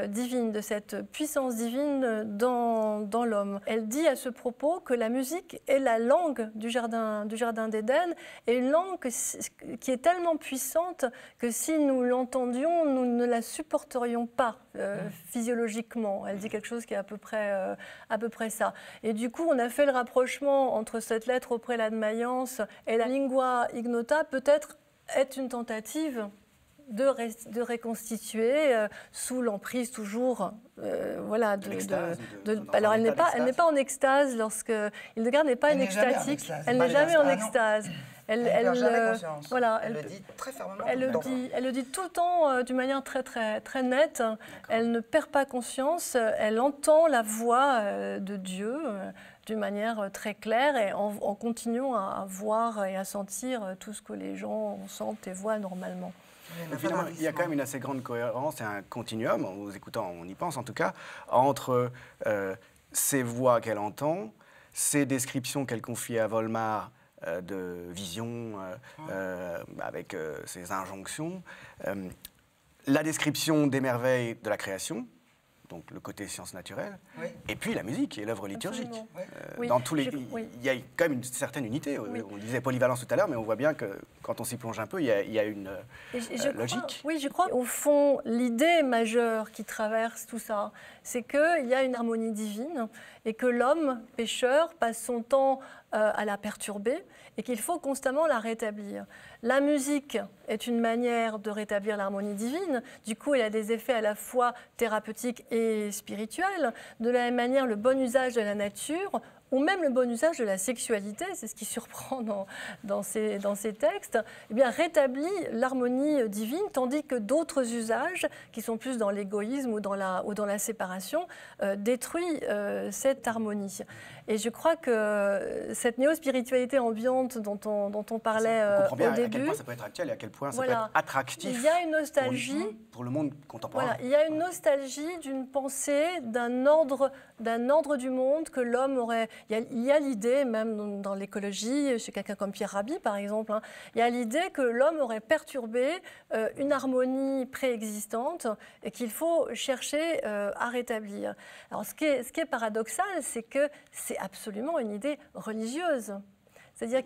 divine, de cette puissance divine dans l'homme. Elle dit à ce propos que la musique est la langue du jardin d'Éden, et une langue qui est tellement puissante que si nous l'entendions, nous ne la supporterions pas physiologiquement. Elle dit quelque chose qui est à peu près ça. Et du coup, on a fait le rapprochement entre cette lettre au prélat de Mayence et la lingua ignota, peut-être est une tentative de reconstituer sous l'emprise toujours, voilà, alors elle n'est pas en extase lorsque Hildegard n'est pas une extatique, elle n'est jamais en extase. Elle perd jamais conscience. Voilà, elle le dit très fermement. Elle le dit tout le temps d'une manière très, très, très nette. Elle ne perd pas conscience, elle entend la voix de Dieu d'une manière très claire et en continuant à voir et à sentir tout ce que les gens sentent et voient normalement. Finalement, il y a quand même une assez grande cohérence et un continuum, en vous écoutant, on y pense en tout cas, entre ces voix qu'elle entend, ces descriptions qu'elle confie à Volmar de visions avec ces injonctions, la description des merveilles de la création, donc le côté science naturelle, oui. Et puis la musique et l'œuvre liturgique. Oui. Dans tous les, il y a quand même une certaine unité. Oui. On disait polyvalence tout à l'heure, mais on voit bien que quand on s'y plonge un peu, il y a une logique. Oui, je crois qu'au fond, l'idée majeure qui traverse tout ça, c'est qu'il y a une harmonie divine et que l'homme, pécheur, passe son temps à la perturber et qu'il faut constamment la rétablir. La musique est une manière de rétablir l'harmonie divine. Du coup, elle a des effets à la fois thérapeutiques et spirituels. De la même manière, le bon usage de la nature ou même le bon usage de la sexualité, c'est ce qui surprend dans ces textes, eh bien, rétablit l'harmonie divine, tandis que d'autres usages, qui sont plus dans l'égoïsme ou dans la séparation, détruisent cette harmonie. Et je crois que cette néo-spiritualité ambiante dont on parlait on comprend bien au début... à quel point ça peut être actuel et à quel point ça peut être attractif. Il y a une nostalgie... Pour le monde contemporain. Voilà, il y a une nostalgie d'une pensée, d'un ordre du monde que l'homme aurait... Il y a l'idée, même dans l'écologie, chez quelqu'un comme Pierre Rabhi, par exemple, hein, il y a l'idée que l'homme aurait perturbé une harmonie préexistante et qu'il faut chercher à rétablir. Alors, ce qui est paradoxal, c'est que c'est absolument une idée religieuse. C'est-à-dire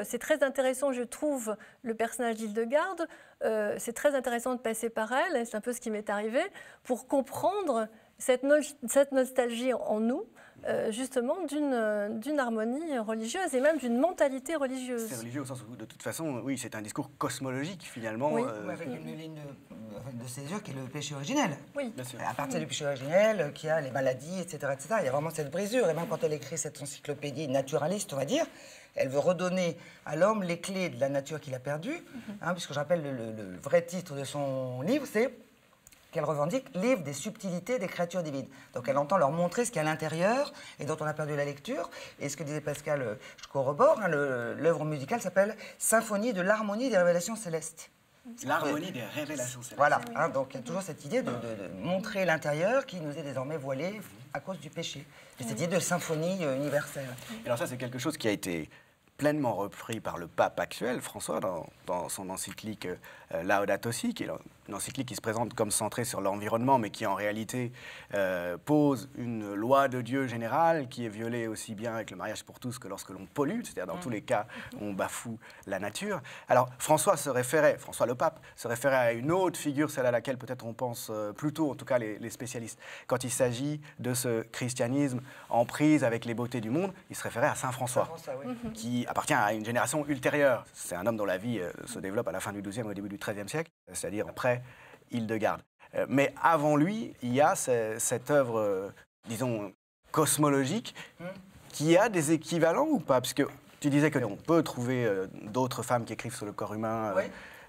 c'est très intéressant, je trouve, le personnage d'Hildegarde, c'est très intéressant de passer par elle, et c'est un peu ce qui m'est arrivé, pour comprendre cette nostalgie en nous, justement d'une harmonie religieuse et même d'une mentalité religieuse. C'est religieux au sens où, de toute façon, oui, c'est un discours cosmologique, finalement. Oui. Avec une ligne de césure qui est le péché originel. Oui. Bien sûr. À partir du péché originel, qui a les maladies, etc., etc., il y a vraiment cette brisure. Et même quand elle écrit cette encyclopédie naturaliste, on va dire, elle veut redonner à l'homme les clés de la nature qu'il a perdue, puisque je rappelle le vrai titre de son livre, c'est qu'elle revendique livre des subtilités des créatures divines. Donc elle entend leur montrer ce qu'il y a à l'intérieur et dont on a perdu la lecture. Et ce que disait Pascal, je corrobore, l'œuvre musicale s'appelle Symphonie de l'harmonie des révélations célestes. L'harmonie des révélations célestes. Voilà, donc il y a toujours cette idée de montrer l'intérieur qui nous est désormais voilé à cause du péché. Et cette idée de symphonie universelle. Et alors ça, c'est quelque chose qui a été pleinement repris par le pape actuel, François, dans son encyclique Laudato Si, qui est une encyclique qui se présente comme centrée sur l'environnement, mais qui en réalité pose une loi de Dieu générale qui est violée aussi bien avec le mariage pour tous que lorsque l'on pollue, c'est-à-dire dans tous les cas, on bafoue la nature. Alors François le pape, se référait à une autre figure, celle à laquelle peut-être on pense plutôt, en tout cas les spécialistes. Quand il s'agit de ce christianisme en prise avec les beautés du monde, il se référait à Saint François, qui appartient à une génération ultérieure. C'est un homme dont la vie se développe à la fin du XIIe et au début du XIIIe siècle, c'est-à-dire après Hildegarde. Mais avant lui, il y a cette œuvre, disons, cosmologique, qui a des équivalents ou pas? Parce que tu disais qu'on peut trouver d'autres femmes qui écrivent sur le corps humain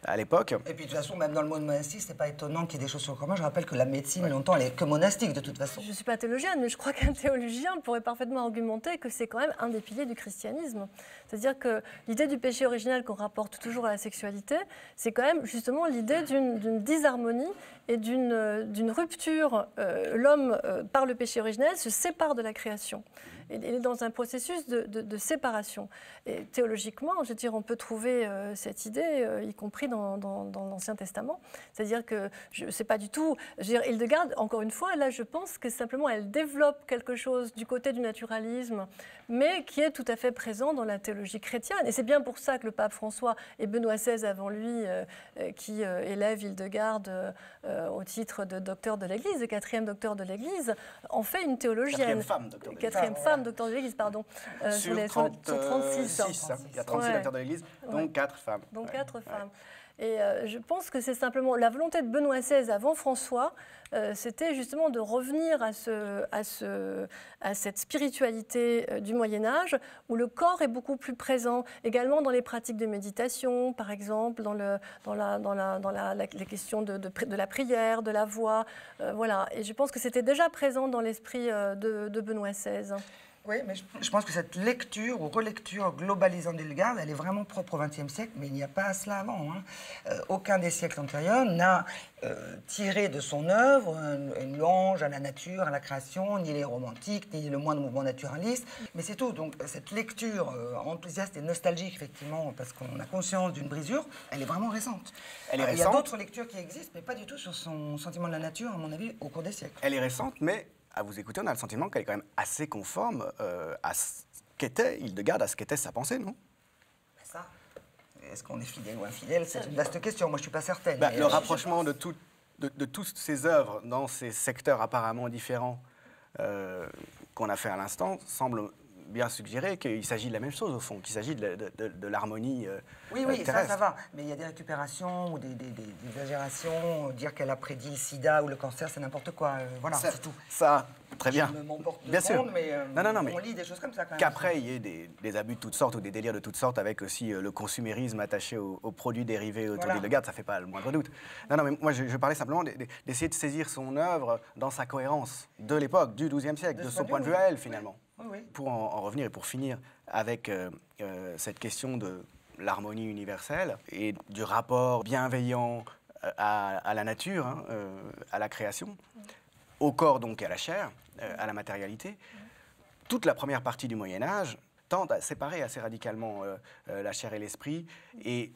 à l'époque. Et puis de toute façon, même dans le monde monastique, c'est pas étonnant qu'il y ait des choses sur le corps humain. Je rappelle que la médecine, longtemps, elle est que monastique de toute façon. Je ne suis pas théologienne, mais je crois qu'un théologien pourrait parfaitement argumenter que c'est quand même un des piliers du christianisme. C'est-à-dire que l'idée du péché originel qu'on rapporte toujours à la sexualité, c'est quand même justement l'idée d'une disharmonie et d'une rupture. L'homme, par le péché originel, se sépare de la création. Il est dans un processus de séparation. Et théologiquement, je veux dire, on peut trouver cette idée, y compris dans l'Ancien Testament. C'est-à-dire que c'est pas du tout... Je veux dire, Hildegarde, encore une fois, là, je pense que simplement, elle développe quelque chose du côté du naturalisme, mais qui est tout à fait présent dans la théologie chrétienne. Et c'est bien pour ça que le pape François et Benoît XVI avant lui, qui élève Hildegarde au titre de docteur de l'Église, de 4e docteur de l'Église, en fait une théologienne. 4e femme docteur de l'Église. 4e femme docteur de l'Église, pardon. Sur 36. Il y a 36 docteurs de l'Église, dont 4 femmes. Donc 4 femmes. Et je pense que c'est simplement la volonté de Benoît XVI avant François, c'était justement de revenir à cette spiritualité du Moyen-Âge, où le corps est beaucoup plus présent, également dans les pratiques de méditation, par exemple, dans les questions de la prière, de la voix. Voilà. Et je pense que c'était déjà présent dans l'esprit de Benoît XVI. Oui, mais je pense que cette lecture ou relecture globalisante d'Hildegarde, elle est vraiment propre au XXe siècle, mais il n'y a pas à cela avant. Aucun des siècles antérieurs n'a tiré de son œuvre une louange à la nature, à la création, ni les romantiques, ni le moindre mouvement naturaliste, mais c'est tout. Donc cette lecture enthousiaste et nostalgique, effectivement, parce qu'on a conscience d'une brisure, elle est vraiment récente. Elle est récente. Il y a d'autres lectures qui existent, mais pas du tout sur son sentiment de la nature, à mon avis, au cours des siècles. Elle est récente, mais à vous écouter, on a le sentiment qu'elle est quand même assez conforme à ce qu'était Hildegarde, à ce qu'était sa pensée, non? Ça, est-ce qu'on est fidèle ou infidèle? C'est une vaste question, moi je ne suis pas certaine. Le rapprochement de toutes ces œuvres dans ces secteurs apparemment différents qu'on a fait à l'instant semble bien suggérer qu'il s'agit de la même chose au fond, qu'il s'agit de l'harmonie oui, terrestre. ça va. Mais il y a des récupérations ou des exagérations. Dire qu'elle a prédit le sida ou le cancer, c'est n'importe quoi. Voilà, c'est tout. Ça, très bien. Je m'emporte de bien sûr. monde, mais, mais on lit des choses comme ça quand même. Qu'après, il y ait des abus de toutes sortes ou des délires de toutes sortes, avec aussi le consumérisme attaché aux produits dérivés autour d'Hildegarde, ça ne fait pas le moindre doute. Non, mais moi, je parlais simplement d'essayer de saisir son œuvre dans sa cohérence de l'époque, du XIIe siècle, de son point de vue à elle, finalement. Oui. Pour en revenir et pour finir avec cette question de l'harmonie universelle et du rapport bienveillant à la nature, à la création, au corps donc et à la chair, à la matérialité. Toute la première partie du Moyen-Âge tend à séparer assez radicalement la chair et l'esprit, et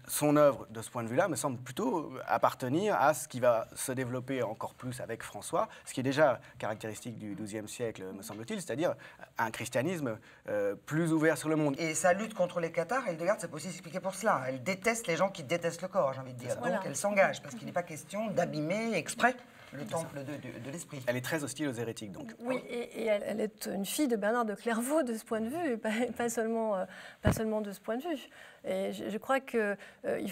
son œuvre, de ce point de vue-là, me semble plutôt appartenir à ce qui va se développer encore plus avec François, ce qui est déjà caractéristique du XIIe siècle, me semble-t-il, c'est-à-dire un christianisme plus ouvert sur le monde. Et sa lutte contre les cathares, Hildegard, ça peut aussi s'expliquer pour cela. Elle déteste les gens qui détestent le corps, j'ai envie de dire. Donc elle s'engage, parce qu'il n'est pas question d'abîmer exprès le temple de l'esprit. Elle est très hostile aux hérétiques, donc. Oui, et elle est une fille de Bernard de Clairvaux de ce point de vue, pas seulement de ce point de vue. Et je crois qu'il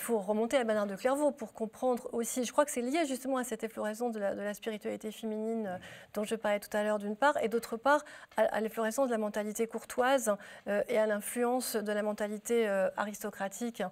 faut remonter à Bernard de Clairvaux pour comprendre aussi, je crois que c'est lié justement à cette efflorescence de la spiritualité féminine dont je parlais tout à l'heure d'une part, et d'autre part à l'efflorescence de la mentalité courtoise et à l'influence de la mentalité aristocratique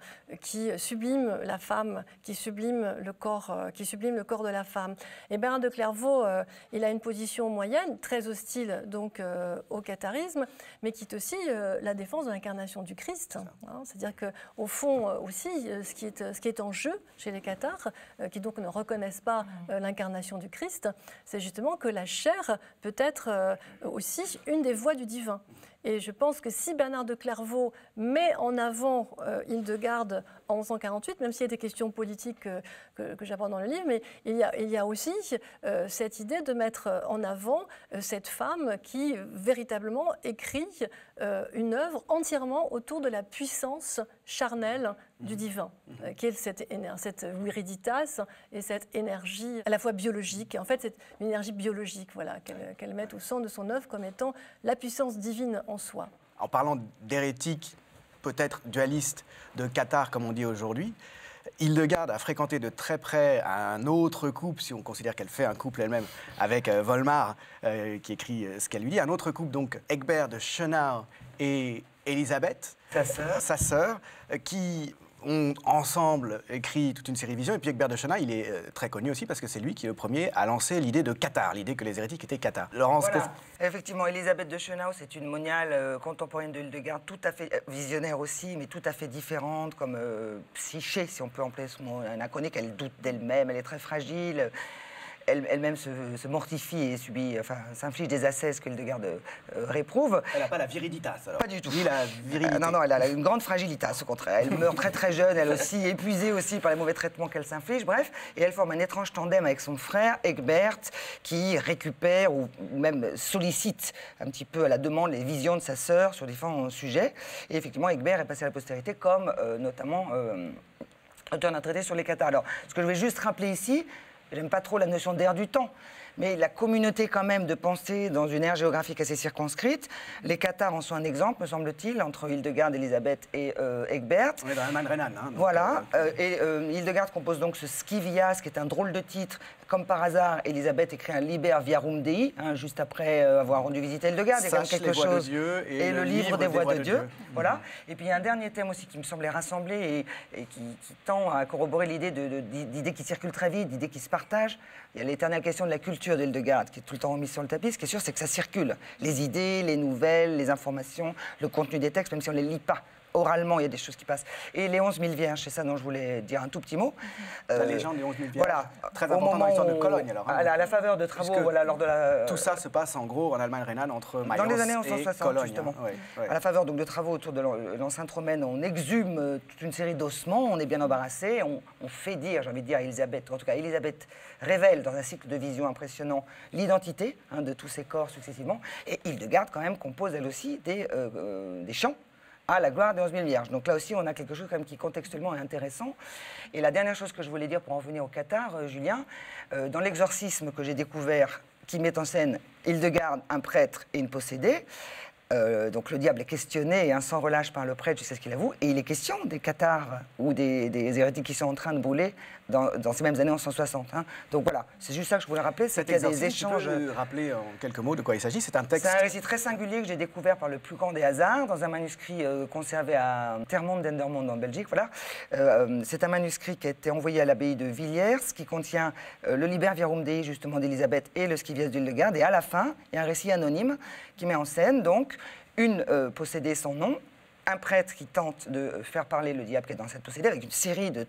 qui sublime la femme, qui sublime le corps de la femme. Et Bernard de Clairvaux, il a une position moyenne, très hostile donc au catharisme, mais qui est aussi la défense de l'incarnation du Christ. Hein, c'est-à-dire qu'au fond aussi, ce qui est en jeu chez les cathares, qui donc ne reconnaissent pas l'incarnation du Christ, c'est justement que la chair peut être aussi une des voies du divin. Et je pense que si Bernard de Clairvaux met en avant Hildegarde en 1148, même s'il y a des questions politiques que j'aborde dans le livre, mais il y a aussi cette idée de mettre en avant cette femme qui véritablement écrit une œuvre entièrement autour de la puissance charnelle du divin, qui est cette viriditas et cette énergie à la fois biologique. En fait, c'est une énergie biologique voilà, qu'elle met au centre de son œuvre comme étant la puissance divine en soi. En parlant d'hérétiques, peut-être dualistes, de cathares comme on dit aujourd'hui, Hildegarde a fréquenté de très près un autre couple, si on considère qu'elle fait un couple elle-même, avec Volmar, qui écrit ce qu'elle lui dit, un autre couple, donc Egbert de Schönau et Élisabeth, sa sœur, qui ont ensemble écrit toute une série de visions. Et puis Egbert de Schönau, il est très connu aussi parce que c'est lui qui est le premier à lancer l'idée de cathare, l'idée que les hérétiques étaient cathares. Laurence, voilà. Effectivement, Élisabeth de Schönau, c'est une moniale contemporaine de Hildegarde, tout à fait visionnaire aussi, mais tout à fait différente, comme psyché, si on peut employer ce mot anachronique. Elle doute d'elle-même, elle est très fragile. Elle-même se mortifie et s'inflige des ascèses que Hildegarde réprouve. Elle n'a pas la viriditas, alors. Pas du tout. Ni la virilité. Non, elle a une grande fragilitas, au contraire. Elle meurt très très jeune, elle aussi, épuisée aussi par les mauvais traitements qu'elle s'inflige, bref. Et elle forme un étrange tandem avec son frère, Egbert, qui récupère ou même sollicite un petit peu à la demande les visions de sa sœur sur différents sujets. Et effectivement, Egbert est passé à la postérité comme notamment auteur d'un traité sur les cathares. Alors, ce que je vais juste rappeler ici, j'aime pas trop la notion d'ère du temps, mais la communauté quand même de pensée dans une ère géographique assez circonscrite. Les cathares en sont un exemple, me semble-t-il, entre Hildegarde, Élisabeth et Egbert. On est dans Alman Renan. Hein, voilà, Hildegarde compose donc ce Scivias, qui est un drôle de titre. Comme par hasard, Élisabeth écrit un Liber Viarum Dei, juste après avoir rendu visite à Hildegarde. Il y a quand même quelque chose. Et le livre des voix de Dieu. Voilà. Et puis il y a un dernier thème aussi qui me semblait rassemblé et qui tend à corroborer l'idée d'idées qui circulent très vite, d'idées qui se partagent. Il y a l'éternelle question de la culture d'Hildegarde qui est tout le temps remise sur le tapis. Ce qui est sûr, c'est que ça circule. Les idées, les nouvelles, les informations, le contenu des textes, même si on ne les lit pas. Oralement, il y a des choses qui passent. Et les 11 000 vierges, c'est ça dont je voulais dire un tout petit mot. La légende des 11 000 vierges. Voilà. Très important dans l'histoire de Cologne. Alors, à la faveur de travaux, lors de la... Tout ça se passe en gros en Allemagne rhénane entre Mayence dans les années et 1160, Cologne. justement. Ouais. À la faveur donc, de travaux autour de l'enceinte romaine, on exhume toute une série d'ossements, on est bien embarrassé, on fait dire, j'ai envie de dire à Élisabeth, en tout cas Élisabeth révèle dans un cycle de vision impressionnant l'identité de tous ces corps successivement. Et Hildegarde quand même compose elle aussi des chants à la gloire des 11 000 vierges. Donc là aussi, on a quelque chose quand même qui contextuellement est intéressant. Et la dernière chose que je voulais dire pour en venir au cathare, Julien, dans l'exorcisme que j'ai découvert, qui met en scène Hildegarde, un prêtre et une possédée, donc le diable est questionné et un sang relâche par le prêtre jusqu'à ce qu'il avoue. Et il est question des cathares ou des hérétiques qui sont en train de brûler dans ces mêmes années en 160. Donc voilà, c'est juste ça que je voulais rappeler. C'est qu'il y a des échanges. Tu peux rappeler en quelques mots de quoi il s'agit? C'est un texte. C'est un récit très singulier que j'ai découvert par le plus grand des hasards dans un manuscrit conservé à Termonde d'Endermonde en Belgique. Voilà. C'est un manuscrit qui a été envoyé à l'abbaye de Villiers, qui contient le Liber Viarum Dei justement d'Élisabeth et le Scivias d'Hildegarde. Et à la fin, il y a un récit anonyme qui met en scène donc une possédée sans nom un prêtre qui tente de faire parler le diable qui est dans cette possédée, avec une série de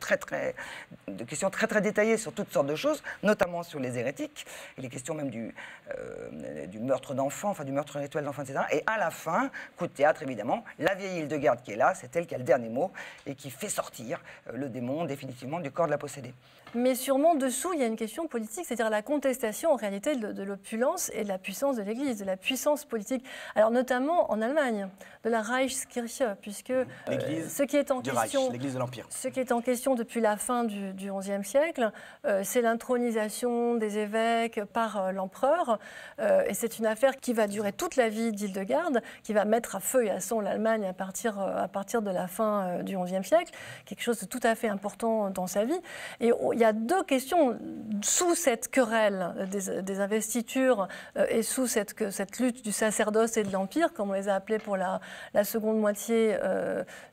questions très détaillées sur toutes sortes de choses, notamment sur les hérétiques, et les questions même du meurtre d'enfants, enfin du meurtre rituel d'enfants, etc. Et à la fin, coup de théâtre évidemment, la vieille Hildegarde qui est là, c'est elle qui a le dernier mot, et qui fait sortir le démon définitivement du corps de la possédée. Mais sûrement dessous, il y a une question politique, c'est-à-dire la contestation en réalité de l'opulence et de la puissance de l'Église, de la puissance politique. Alors notamment en Allemagne, de la Reichskirche, puisque ce qui est en question, l'Église de l'Empire. Ce qui est en question depuis la fin du XIe siècle, c'est l'intronisation des évêques par l'empereur, et c'est une affaire qui va durer toute la vie d'Hildegarde, qui va mettre à feu et à sang l'Allemagne à partir de la fin du XIe siècle, quelque chose de tout à fait important dans sa vie. Et il y a deux questions sous cette querelle des investitures et sous cette lutte du sacerdoce et de l'Empire, comme on les a appelés pour la seconde moitié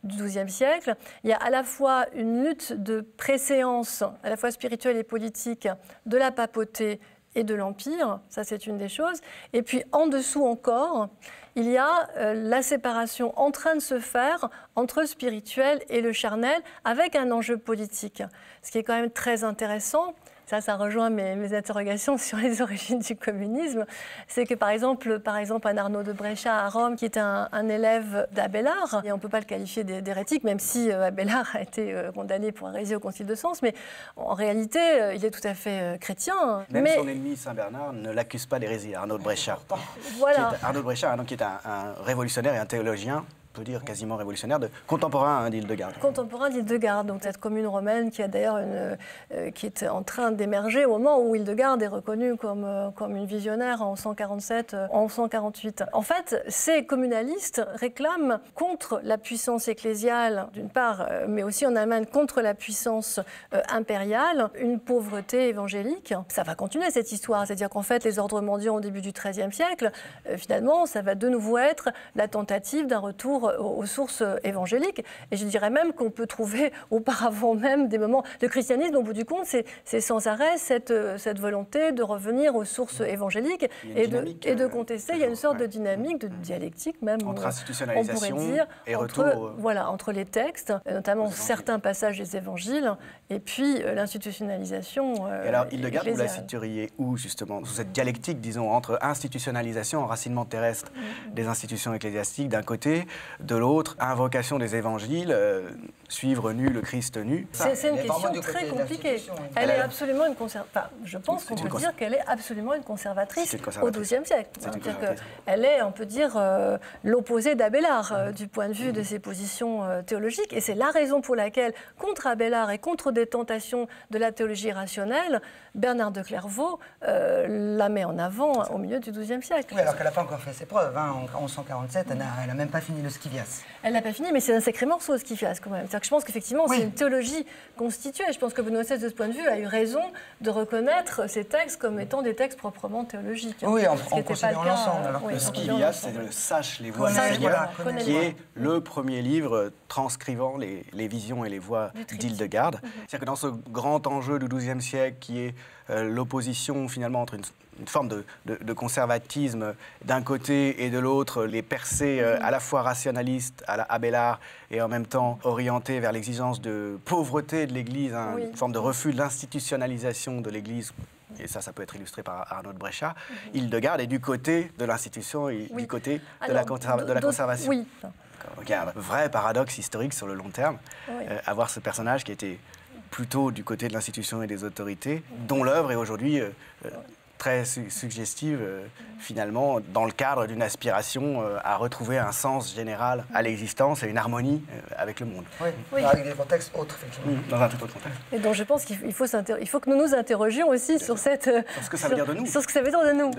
du XIIe siècle. Il y a à la fois une lutte de préséance, à la fois spirituelle et politique, de la papauté et de l'Empire, ça c'est une des choses. Et puis en dessous encore, il y a la séparation en train de se faire entre le spirituel et le charnel, avec un enjeu politique. Ce qui est quand même très intéressant, ça rejoint mes interrogations sur les origines du communisme, c'est que par exemple un Arnaud de Brescia à Rome, qui est un élève d'Abélard, et on ne peut pas le qualifier d'hérétique, même si Abélard a été condamné pour hérésie au Concile de Sens, mais en réalité, il est tout à fait chrétien. Même son ennemi Saint Bernard ne l'accuse pas d'hérésie, Arnaud de Brescia. Voilà. Arnaud de Brescia, qui est un révolutionnaire et un théologien, on peut dire quasiment révolutionnaire, contemporain d'Hildegarde. Contemporain d'Hildegarde, donc cette commune romaine qui a d'ailleurs qui est en train d'émerger au moment où Hildegarde est reconnue comme une visionnaire en 147, en 148. En fait, ces communalistes réclament contre la puissance ecclésiale, d'une part, mais aussi en Allemagne contre la puissance impériale, une pauvreté évangélique. Ça va continuer cette histoire, c'est-à-dire qu'en fait, les ordres mendiants au début du XIIIe siècle, finalement, ça va de nouveau être la tentative d'un retour aux sources évangéliques. Et je dirais même qu'on peut trouver auparavant même des moments de christianisme. Au bout du compte, c'est sans arrêt cette volonté de revenir aux sources évangéliques et de contester. Il y a une sorte de dynamique, de dialectique même. Entre institutionnalisation on pourrait dire, et retour... Voilà, entre les textes, notamment certains passages des évangiles, et puis l'institutionnalisation. Et alors, Hildegarde, vous la situeriez où, justement, sous cette dialectique, disons, entre institutionnalisation, enracinement terrestre des institutions ecclésiastiques d'un côté, de l'autre, invocation des évangiles, suivre nu le Christ nu. C'est une question très compliquée. Elle est absolument une conservatrice. Enfin, je pense qu'on peut dire qu'elle est absolument une conservatrice au XIIe siècle. Elle est, on peut dire, l'opposé d'Abélard du point de vue de ses positions théologiques. Et c'est la raison pour laquelle, contre Abélard et contre des tentations de la théologie rationnelle, Bernard de Clairvaux la met en avant au milieu du XIIe siècle. Oui, alors qu'elle n'a pas encore fait ses preuves. En 1147, elle n'a même pas fini le Scivias. Elle n'a pas fini, mais c'est un sacré morceau, Scivias, quand même. Je pense qu'effectivement, c'est une théologie constituée. Je pense que Benoît XVI, de ce point de vue, a eu raison de reconnaître ces textes comme étant des textes proprement théologiques. Oui, en considérant l'ensemble. Le Scivias, c'est le Sache les voies du Seigneur, qui est le premier livre transcrivant les visions et les voix d'Hildegarde. C'est-à-dire que dans ce grand enjeu du XIIe siècle, qui est l'opposition finalement entre une forme de conservatisme d'un côté et de l'autre, les percées à la fois rationalistes à la Abélard et en même temps orientées vers l'exigence de pauvreté de l'Église, une forme de refus de l'institutionnalisation de l'Église. Et ça peut être illustré par Arnaud de Brescia. Hildegarde est du côté de l'institution et du côté de la conservation. Oui. Donc il y a un vrai paradoxe historique sur le long terme, avoir ce personnage qui était plutôt du côté de l'institution et des autorités, dont l'œuvre est aujourd'hui très suggestive, finalement, dans le cadre d'une aspiration à retrouver un sens général à l'existence et une harmonie avec le monde. Oui. Avec des contextes autres, effectivement. Dans un tout autre contexte. Et donc je pense qu'il faut que nous nous interrogions aussi sur ce que ça veut dire de nous. Sur ce que ça veut dire de nous.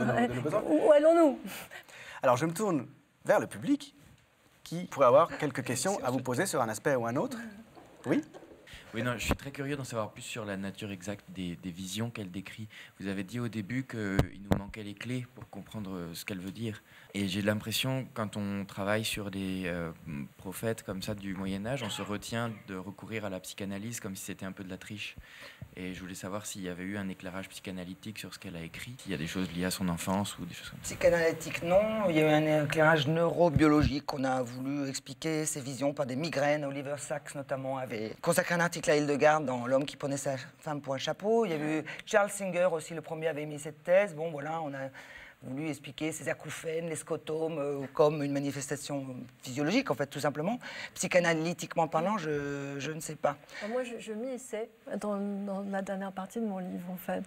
Où allons-nous? Alors je me tourne vers le public qui pourrait avoir quelques questions à vous poser sur un aspect ou un autre. Oui? Oui, non, je suis très curieux d'en savoir plus sur la nature exacte des visions qu'elle décrit. Vous avez dit au début qu'il nous manquait les clés pour comprendre ce qu'elle veut dire. Et j'ai l'impression, quand on travaille sur des prophètes comme ça du Moyen-Âge, on se retient de recourir à la psychanalyse comme si c'était un peu de la triche. Et je voulais savoir s'il y avait eu un éclairage psychanalytique sur ce qu'elle a écrit, s'il y a des choses liées à son enfance ou des choses comme ça. Psychanalytique, non. Il y a eu un éclairage neurobiologique. On a voulu expliquer ces visions par des migraines. Oliver Sacks, notamment, avait consacré un article à Hildegard dans L'homme qui prenait sa femme pour un chapeau. Il y a eu Charles Singer aussi, le premier, avait émis cette thèse. Bon, voilà, on a voulu expliquer ces acouphènes, les scotomes, comme une manifestation physiologique, en fait, tout simplement. Psychanalytiquement parlant, je ne sais pas. Alors moi, je m'y essaie dans la dernière partie de mon livre, en fait.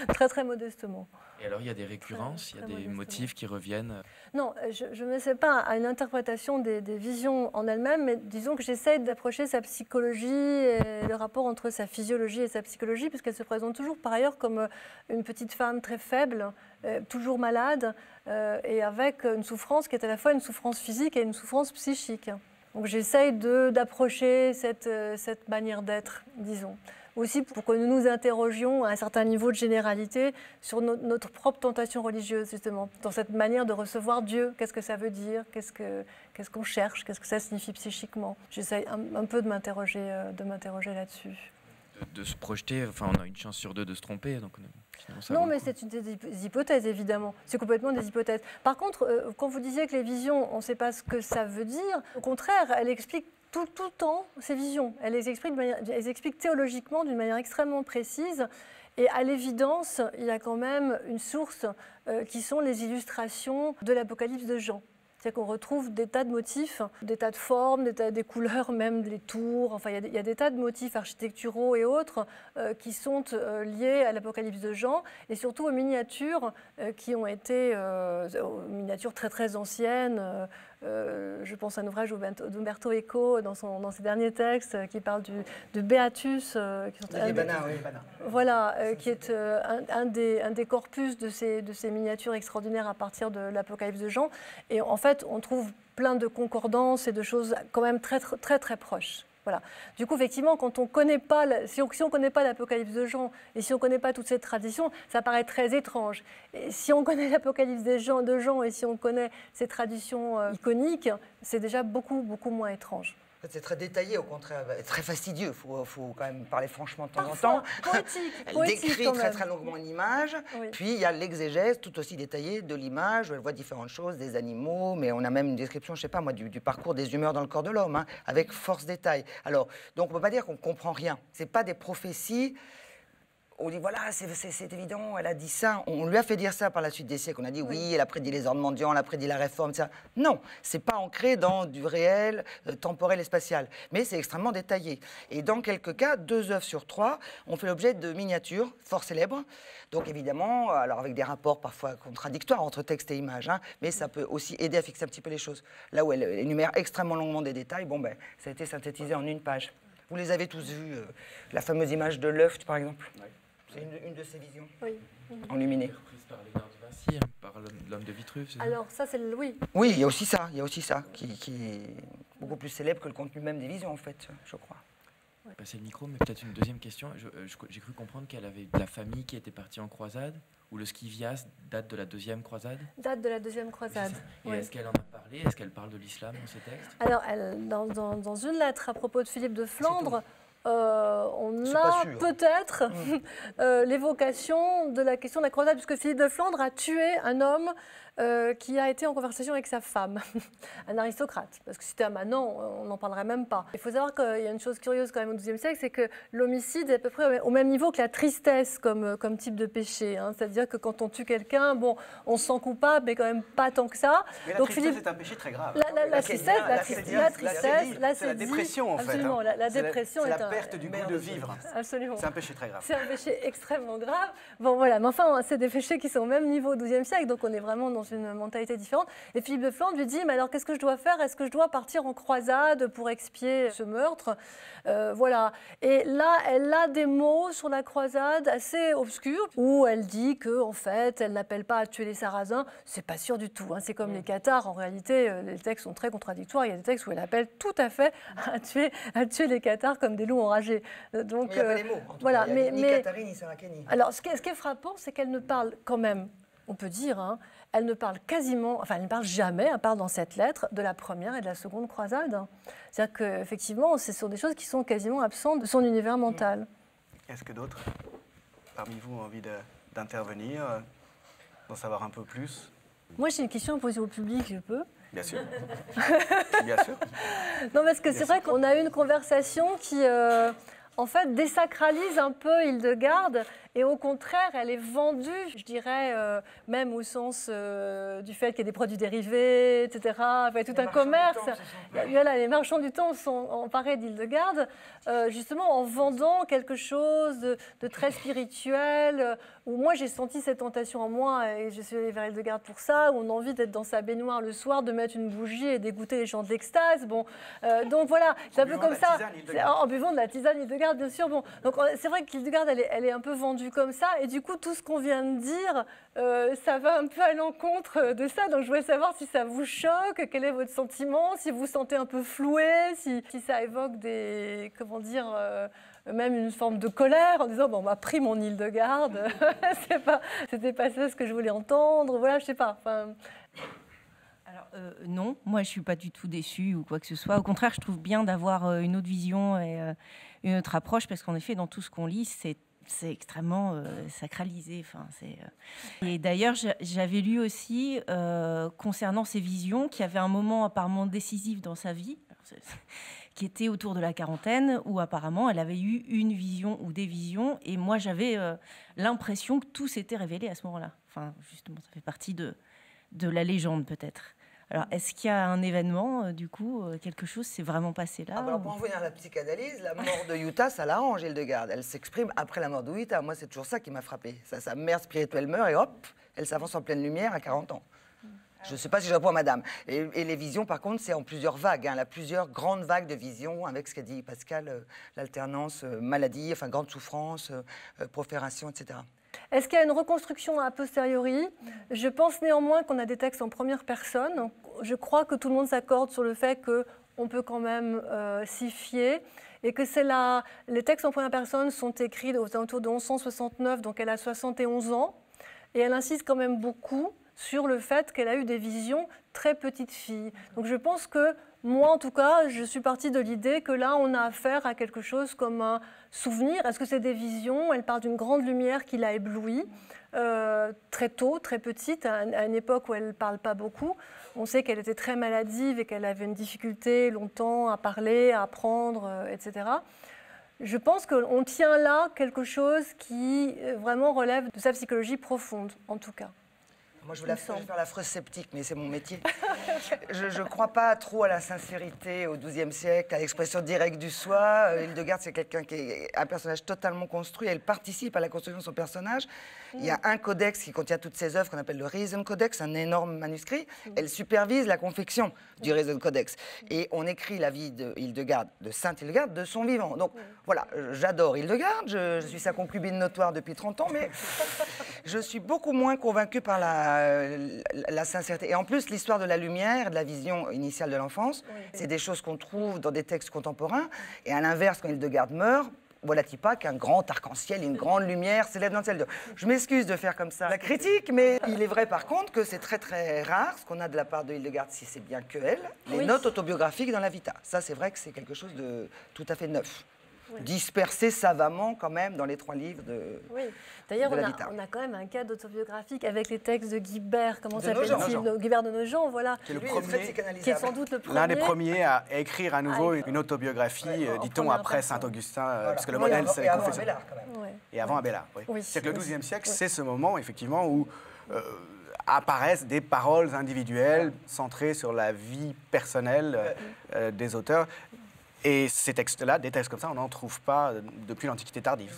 Très, très modestement. Et alors, il y a des récurrences, il y a des motifs qui reviennent. Non, je ne m'essaie pas à une interprétation des visions en elles-mêmes, mais disons que j'essaie d'approcher sa psychologie et le rapport entre sa physiologie et sa psychologie, puisqu'elle se présente toujours par ailleurs comme une petite femme très faible, toujours malade, et avec une souffrance qui est à la fois une souffrance physique et une souffrance psychique. Donc j'essaie d'approcher cette manière d'être, disons. Aussi pour que nous nous interrogions à un certain niveau de généralité sur notre propre tentation religieuse, justement, dans cette manière de recevoir Dieu. Qu'est-ce que ça veut dire? Qu'est-ce qu'on cherche? Qu'est-ce que ça signifie psychiquement? J'essaie un peu de m'interroger là-dessus. De se projeter, enfin on a une chance sur deux de se tromper, donc non, mais c'est des hypothèses, évidemment. C'est complètement des hypothèses. Par contre, quand vous disiez que les visions, on ne sait pas ce que ça veut dire, au contraire, elle explique tout le temps ces visions. Elle les explique théologiquement d'une manière extrêmement précise. Et à l'évidence, il y a quand même une source qui sont les illustrations de l'Apocalypse de Jean. C'est-à-dire qu'on retrouve des tas de motifs, des tas de formes, des couleurs, même des tours. Enfin, il y a des tas de motifs architecturaux et autres qui sont liés à l'Apocalypse de Jean et surtout aux miniatures qui ont été aux miniatures très très anciennes. Je pense à un ouvrage d'Umberto Eco dans ses derniers textes qui parle de Beatus, voilà, qui est un des corpus de ces miniatures extraordinaires à partir de l'Apocalypse de Jean. Et en fait, on trouve plein de concordances et de choses quand même très très très proches. Voilà. Du coup, effectivement, quand on connaît pas, si on ne connaît pas l'Apocalypse de Jean et si on ne connaît pas toute cette tradition, ça paraît très étrange. Et si on connaît l'Apocalypse de Jean et si on connaît ces traditions iconiques, c'est déjà beaucoup, beaucoup moins étrange. C'est très détaillé, au contraire, très fastidieux. Il faut quand même parler franchement de temps en temps. Poétique. Elle décrit très très longuement une image. Oui. Puis il y a l'exégèse tout aussi détaillée de l'image, où elle voit différentes choses, des animaux, mais on a même une description, je ne sais pas moi, du parcours des humeurs dans le corps de l'homme, hein, avec force détail. Alors, donc on ne peut pas dire qu'on ne comprend rien. Ce n'est pas des prophéties. On dit, voilà, c'est évident, elle a dit ça. On lui a fait dire ça par la suite des siècles. On a dit, oui, elle a prédit les ordres mendiants, elle a prédit la réforme, ça. Non, c'est pas ancré dans du réel, temporel et spatial. Mais c'est extrêmement détaillé. Et dans quelques cas, 2 œuvres sur 3 ont fait l'objet de miniatures fort célèbres. Donc évidemment, alors avec des rapports parfois contradictoires entre texte et image, hein, mais ça peut aussi aider à fixer un petit peu les choses. Là où elle énumère extrêmement longuement des détails, bon, ben, ça a été synthétisé en une page. Vous les avez tous vus, la fameuse image de Luft, par exemple. Oui. C'est une de ces visions, oui. Enluminée. Reprise par Léonard de Vinci, par l'homme de Vitruve, c'est ça? Alors ça, c'est le oui. Oui, il y a aussi ça, qui est beaucoup plus célèbre que le contenu même des visions, en fait, je crois. Ouais. Passer le micro, mais peut-être une deuxième question. J'ai cru comprendre qu'elle avait de la famille qui était partie en croisade, ou le Scivias date de la 2e croisade? Date de la 2e croisade. Et oui. est-ce qu'elle en a parlé? Est-ce qu'elle parle de l'islam dans ses textes? Alors, dans une lettre à propos de Philippe de Flandre, on a peut-être l'évocation de la question de la croisade, puisque Philippe de Flandre a tué un homme qui a été en conversation avec sa femme, un aristocrate. Parce que si c'était un manant, on n'en parlerait même pas. Il faut savoir qu'il y a une chose curieuse quand même au XIIe siècle, c'est que l'homicide est à peu près au même niveau que la tristesse comme type de péché. Hein. C'est-à-dire que quand on tue quelqu'un, bon, on se sent coupable, mais quand même pas tant que ça. Mais la tristesse est un péché très grave. La tristesse, c'est la dépression en fait. Absolument, hein. la dépression est la perte du goût de vivre. Absolument. C'est un péché très grave. C'est un péché extrêmement grave. Bon voilà, mais enfin, c'est des péchés qui sont au même niveau au XIIe siècle, donc on est vraiment dans une mentalité différente. Et Philippe de Flandre lui dit, mais alors qu'est-ce que je dois faire? Est-ce que je dois partir en croisade pour expier ce meurtre? Voilà. Et là, elle a des mots sur la croisade assez obscurs, où elle dit qu'en fait, elle n'appelle pas à tuer les Sarrasins. C'est pas sûr du tout, hein. C'est comme les Cathares. En réalité, les textes sont très contradictoires. Il y a des textes où elle appelle tout à fait à tuer les Cathares comme des loups enragés. Donc, mais il n'y a pas les mots. Voilà, ni Catherine, ni Sarakani. Alors, ce qui est frappant, c'est qu'elle ne parle quand même, on peut dire, hein, elle ne parle quasiment, enfin, elle ne parle jamais, à part dans cette lettre, de la première et de la seconde croisade. Hein. C'est-à-dire qu'effectivement, ce sont des choses qui sont quasiment absentes de son univers mental. Est-ce que d'autres, parmi vous, ont envie d'intervenir, d'en savoir un peu plus? Moi, j'ai une question à poser au public, je peux? Bien sûr. Bien sûr. Non, parce que c'est vrai qu'on a eu une conversation qui, en fait, désacralise un peu Hildegarde. Et au contraire, elle est vendue, je dirais, même au sens du fait qu'il y a des produits dérivés, etc. Enfin, tout un commerce. Voilà, les marchands du temps sont emparés d'Hildegarde, justement en vendant quelque chose de très spirituel, où moi j'ai senti cette tentation en moi, et je suis allée vers Hildegarde pour ça, où on a envie d'être dans sa baignoire le soir, de mettre une bougie et d'écouter les chants de l'extase. Bon, donc voilà, c'est un peu comme ça. En buvant de la tisane Hildegarde, bien sûr. Bon, donc c'est vrai qu'Hildegarde, elle est un peu vendue comme ça, et du coup tout ce qu'on vient de dire, ça va un peu à l'encontre de ça. Donc je voulais savoir si ça vous choque, quel est votre sentiment, si vous vous sentez un peu floué, si ça évoque des, comment dire, même une forme de colère en disant bon, on m'a pris mon Hildegarde, c'était pas ça ce que je voulais entendre, voilà, je sais pas. Enfin... Alors, non, moi je suis pas du tout déçue ou quoi que ce soit. Au contraire, je trouve bien d'avoir une autre vision et une autre approche, parce qu'en effet, dans tout ce qu'on lit, c'est extrêmement sacralisé. Enfin, Et d'ailleurs, j'avais lu aussi, concernant ces visions, qu'il y avait un moment apparemment décisif dans sa vie, qui était autour de la quarantaine, où apparemment elle avait eu une vision ou des visions, et moi j'avais l'impression que tout s'était révélé à ce moment-là. Enfin, justement, ça fait partie de la légende peut-être. Alors, est-ce qu'il y a un événement, du coup, quelque chose s'est vraiment passé là? Alors, pour en venir à la psychanalyse, la mort de Utah, ça l'arrange, Hildegarde. Elle s'exprime après la mort de Utah. Moi, c'est toujours ça qui m'a frappée. Sa mère spirituelle meurt et hop, elle s'avance en pleine lumière à 40 ans. Je ne sais pas si je réponds à madame. Et les visions, par contre, c'est en plusieurs vagues. Hein. Elle a plusieurs grandes vagues de visions, avec ce qu'a dit Pascal, l'alternance, maladie, enfin, grande souffrance, profération, etc. Est-ce qu'il y a une reconstruction a posteriori? Je pense néanmoins qu'on a des textes en première personne. Je crois que tout le monde s'accorde sur le fait qu'on peut quand même s'y fier, et que les textes en première personne sont écrits aux alentours de 1169, donc elle a 71 ans, et elle insiste quand même beaucoup sur le fait qu'elle a eu des visions très petite fille. Donc je pense que moi, en tout cas, je suis partie de l'idée que là, on a affaire à quelque chose comme un souvenir. Est-ce que c'est des visions? Elle parle d'une grande lumière qui l'a éblouie très tôt, très petite, à une époque où elle ne parle pas beaucoup. On sait qu'elle était très maladive et qu'elle avait une difficulté longtemps à parler, à apprendre, etc. Je pense qu'on tient là quelque chose qui vraiment relève de sa psychologie profonde, en tout cas. Moi, je vais faire l'affreuse sceptique, mais c'est mon métier. Je ne crois pas trop à la sincérité au XIIe siècle, à l'expression directe du soi. Hildegarde, c'est quelqu'un qui est un personnage totalement construit. Elle participe à la construction de son personnage. Il y a un codex qui contient toutes ses œuvres qu'on appelle le Reason Codex, un énorme manuscrit. Elle supervise la confection du Reason Codex. Et on écrit la vie de Hildegarde, de Sainte Hildegarde, de son vivant. Donc voilà, j'adore Hildegarde. Je suis sa concubine notoire depuis 30 ans, mais je suis beaucoup moins convaincue par la sincérité. Et en plus, l'histoire de la lumière, de la vision initiale de l'enfance, c'est des choses qu'on trouve dans des textes contemporains. Et à l'inverse, quand Hildegarde meurt, voilà-t-il pas qu'un grand arc-en-ciel, une grande lumière s'élève dans le ciel d'or. Je m'excuse de faire comme ça la critique, mais il est vrai par contre que c'est très très rare ce qu'on a de la part de Hildegarde, si c'est bien que elle, les notes autobiographiques dans la Vita. Ça, c'est vrai que c'est quelque chose de tout à fait neuf. Dispersé savamment quand même dans les 3 livres de D'ailleurs, de la Vita. on a quand même un cas d'autobiographique avec les textes de Guibert, comment s'appelle-t-il? Guibert de Nogent, voilà. Qui est, qui est sans doute le premier. L'un des premiers à écrire à nouveau une autobiographie, dit-on, après Saint-Augustin, parce que le modèle, c'est les confessions. Et avant Abélard, oui. C'est que le XIIe siècle, c'est ce moment, effectivement, où apparaissent des paroles individuelles centrées sur la vie personnelle des auteurs. Et ces textes-là, des textes comme ça, on n'en trouve pas depuis l'Antiquité tardive.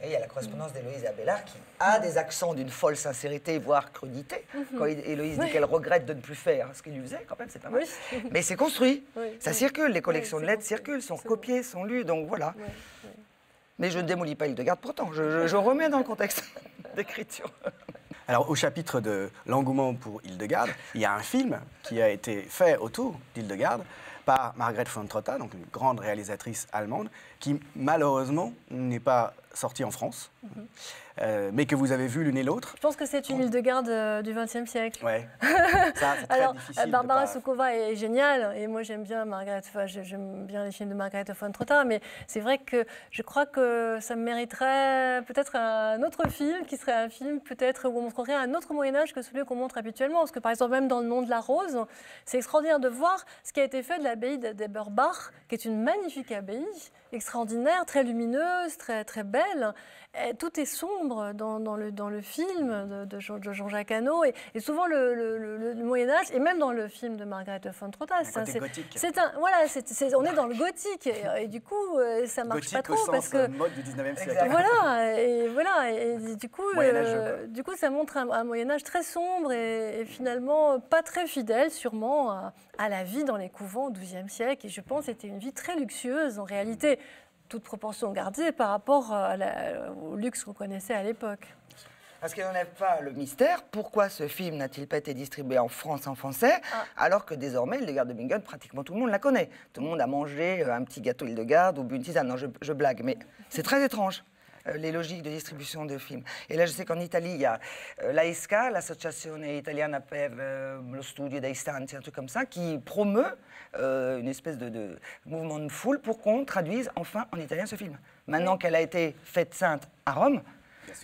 Et il y a la correspondance d'Héloïse Abélard qui a des accents d'une folle sincérité, voire crudité. Quand Héloïse dit qu'elle regrette de ne plus faire ce qu'il lui faisait, quand même, c'est pas mal. Oui. Mais c'est construit, ça circule, les collections de lettres construit. circulent, sont copiées, sont lues, donc voilà. Ouais, ouais. Mais je ne démolis pas Hildegarde pourtant, je remets dans le contexte d'écriture. Alors, au chapitre de l'engouement pour Hildegarde, il y a un film qui a été fait autour d'Hildegarde par Margrethe von Trotta, donc une grande réalisatrice allemande, qui malheureusement n'est pas sortie en France, mais que vous avez vu l'une et l'autre. Je pense que c'est une Hildegarde du XXe siècle. Ouais. Ça, c'est très Alors, difficile Barbara de pas... Soukova est géniale, et moi j'aime bien j'aime bien les films de Margrethe von Trotta, mais c'est vrai que je crois que ça mériterait peut-être un autre film, qui serait un film peut-être où on montrerait un autre Moyen-Âge que celui qu'on montre habituellement. Parce que par exemple, même dans Le Nom de la Rose, c'est extraordinaire de voir ce qui a été fait de l'abbaye d'Eberbach, qui est une magnifique abbaye, extraordinaire, très lumineuse, très, très belle. Et tout est sombre dans le film de Jean-Jacques Hano, et souvent le Moyen-Âge, et même dans le film de Margrethe von Trotta. On est dans le gothique, et du coup, ça marche gothique pas trop. Au sens parce que, mode du 19e siècle. Et du coup, ça montre un Moyen-Âge très sombre et finalement pas très fidèle, sûrement, à la vie dans les couvents au XIIe siècle. Et je pense que c'était une vie très luxueuse, en réalité, toute proportion gardée par rapport au luxe qu'on connaissait à l'époque. Parce qu'il n'enlève pas le mystère, pourquoi ce film n'a-t-il pas été distribué en France en français, alors que désormais, Hildegarde de Bingen, pratiquement tout le monde la connaît. Tout le monde a mangé un petit gâteau Hildegarde ou bu une tisane. Non, je blague, mais c'est très étrange, les logiques de distribution de films. Et là, je sais qu'en Italie, il y a l'AESCA, l'Associazione Italiana per lo Studio dei Santi, un truc comme ça, qui promeut une espèce de mouvement de foule pour qu'on traduise enfin en italien ce film. Maintenant qu'elle a été faite sainte à Rome,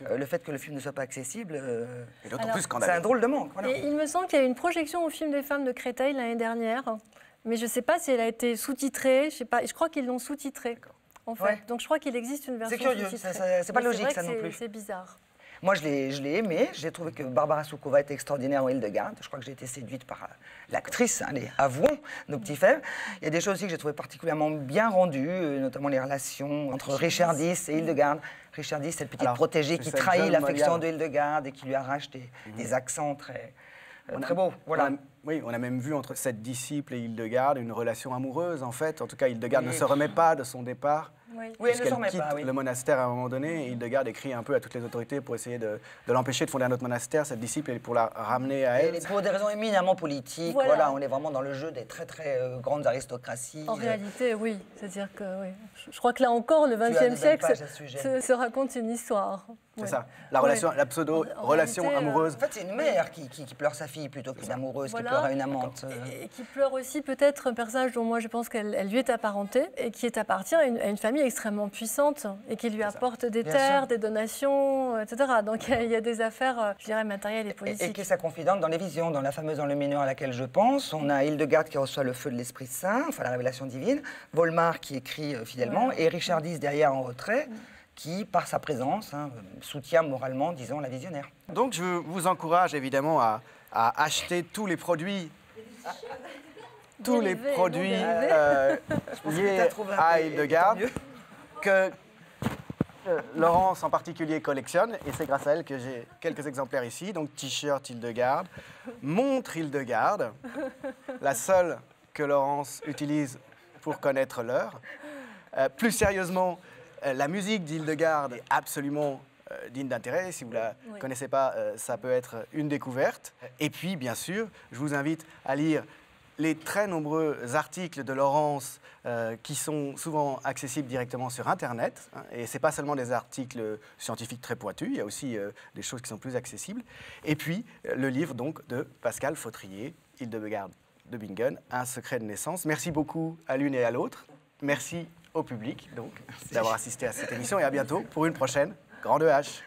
le fait que le film ne soit pas accessible, Et d'autant plus scandaleux. c'est un drôle de manque. Voilà. Et il me semble qu'il y a eu une projection au film des femmes de Créteil l'année dernière, mais je ne sais pas si elle a été sous-titrée. Je crois qu'ils l'ont sous-titrée, en fait. Ouais. Donc je crois qu'il existe une version C'est curieux, sous-titrée. c'est pas Mais logique vrai ça que non plus. C'est bizarre. Moi, je l'ai aimé. J'ai trouvé que Barbara Soukova était extraordinaire en Hildegarde. Je crois que j'ai été séduite par l'actrice, allez, avouons nos petits faits. Il y a des choses aussi que j'ai trouvées particulièrement bien rendues, notamment les relations entre Richard Dys et Hildegarde. Richard Dys, c'est le petit protégé qui trahit l'affection de Hildegarde et qui lui arrache des accents très beaux. Voilà. On a même vu entre cette disciple et Hildegarde une relation amoureuse, en fait. En tout cas, Hildegarde ne se remet pas de son départ. Oui, elle ne Puisqu'elle s'en remet quitte pas, oui. le monastère à un moment donné, et Hildegarde écrit un peu à toutes les autorités pour essayer de l'empêcher de fonder un autre monastère, cette disciple, et pour la ramener à elle. Et pour des raisons éminemment politiques, voilà, on est vraiment dans le jeu des très très grandes aristocraties. En réalité, oui. C'est-à-dire que, oui. Je crois que là encore, le XXe siècle se raconte une histoire. C'est ça, la pseudo-relation réalité, amoureuse. En fait, c'est une mère qui pleure sa fille plutôt qu'une amoureuse qui pleure à une amante. Et qui pleure aussi peut-être un personnage dont moi je pense qu'elle lui est apparentée et qui appartient à une famille extrêmement puissante et qui lui apporte des terres, des donations, etc. Donc il y a des affaires, je dirais, matérielles et politiques. Et qui est sa confidente dans les visions, dans la fameuse enluminure à laquelle je pense. On a Hildegarde qui reçoit le feu de l'Esprit Saint, enfin la révélation divine, Volmar qui écrit fidèlement, et Richard Dys derrière en retrait, qui, par sa présence, soutient moralement, disons, la visionnaire. Donc je vous encourage évidemment à acheter tous les produits liés à Hildegarde que Laurence en particulier collectionne, et c'est grâce à elle que j'ai quelques exemplaires ici. Donc t-shirt Hildegarde, montre Hildegarde, la seule que Laurence utilise pour connaître l'heure. Plus sérieusement, la musique d'Hildegarde est absolument digne d'intérêt. Si vous ne la connaissez pas, ça peut être une découverte. Et puis, bien sûr, je vous invite à lire les très nombreux articles de Laurence qui sont souvent accessibles directement sur Internet. Et ce n'est pas seulement des articles scientifiques très pointus, il y a aussi des choses qui sont plus accessibles. Et puis, le livre donc, de Pascal Fautrier, Hildegarde de Bingen, Un secret de naissance. Merci beaucoup à l'une et à l'autre. Merci au public donc d'avoir assisté à cette émission, et à bientôt pour une prochaine Grande H.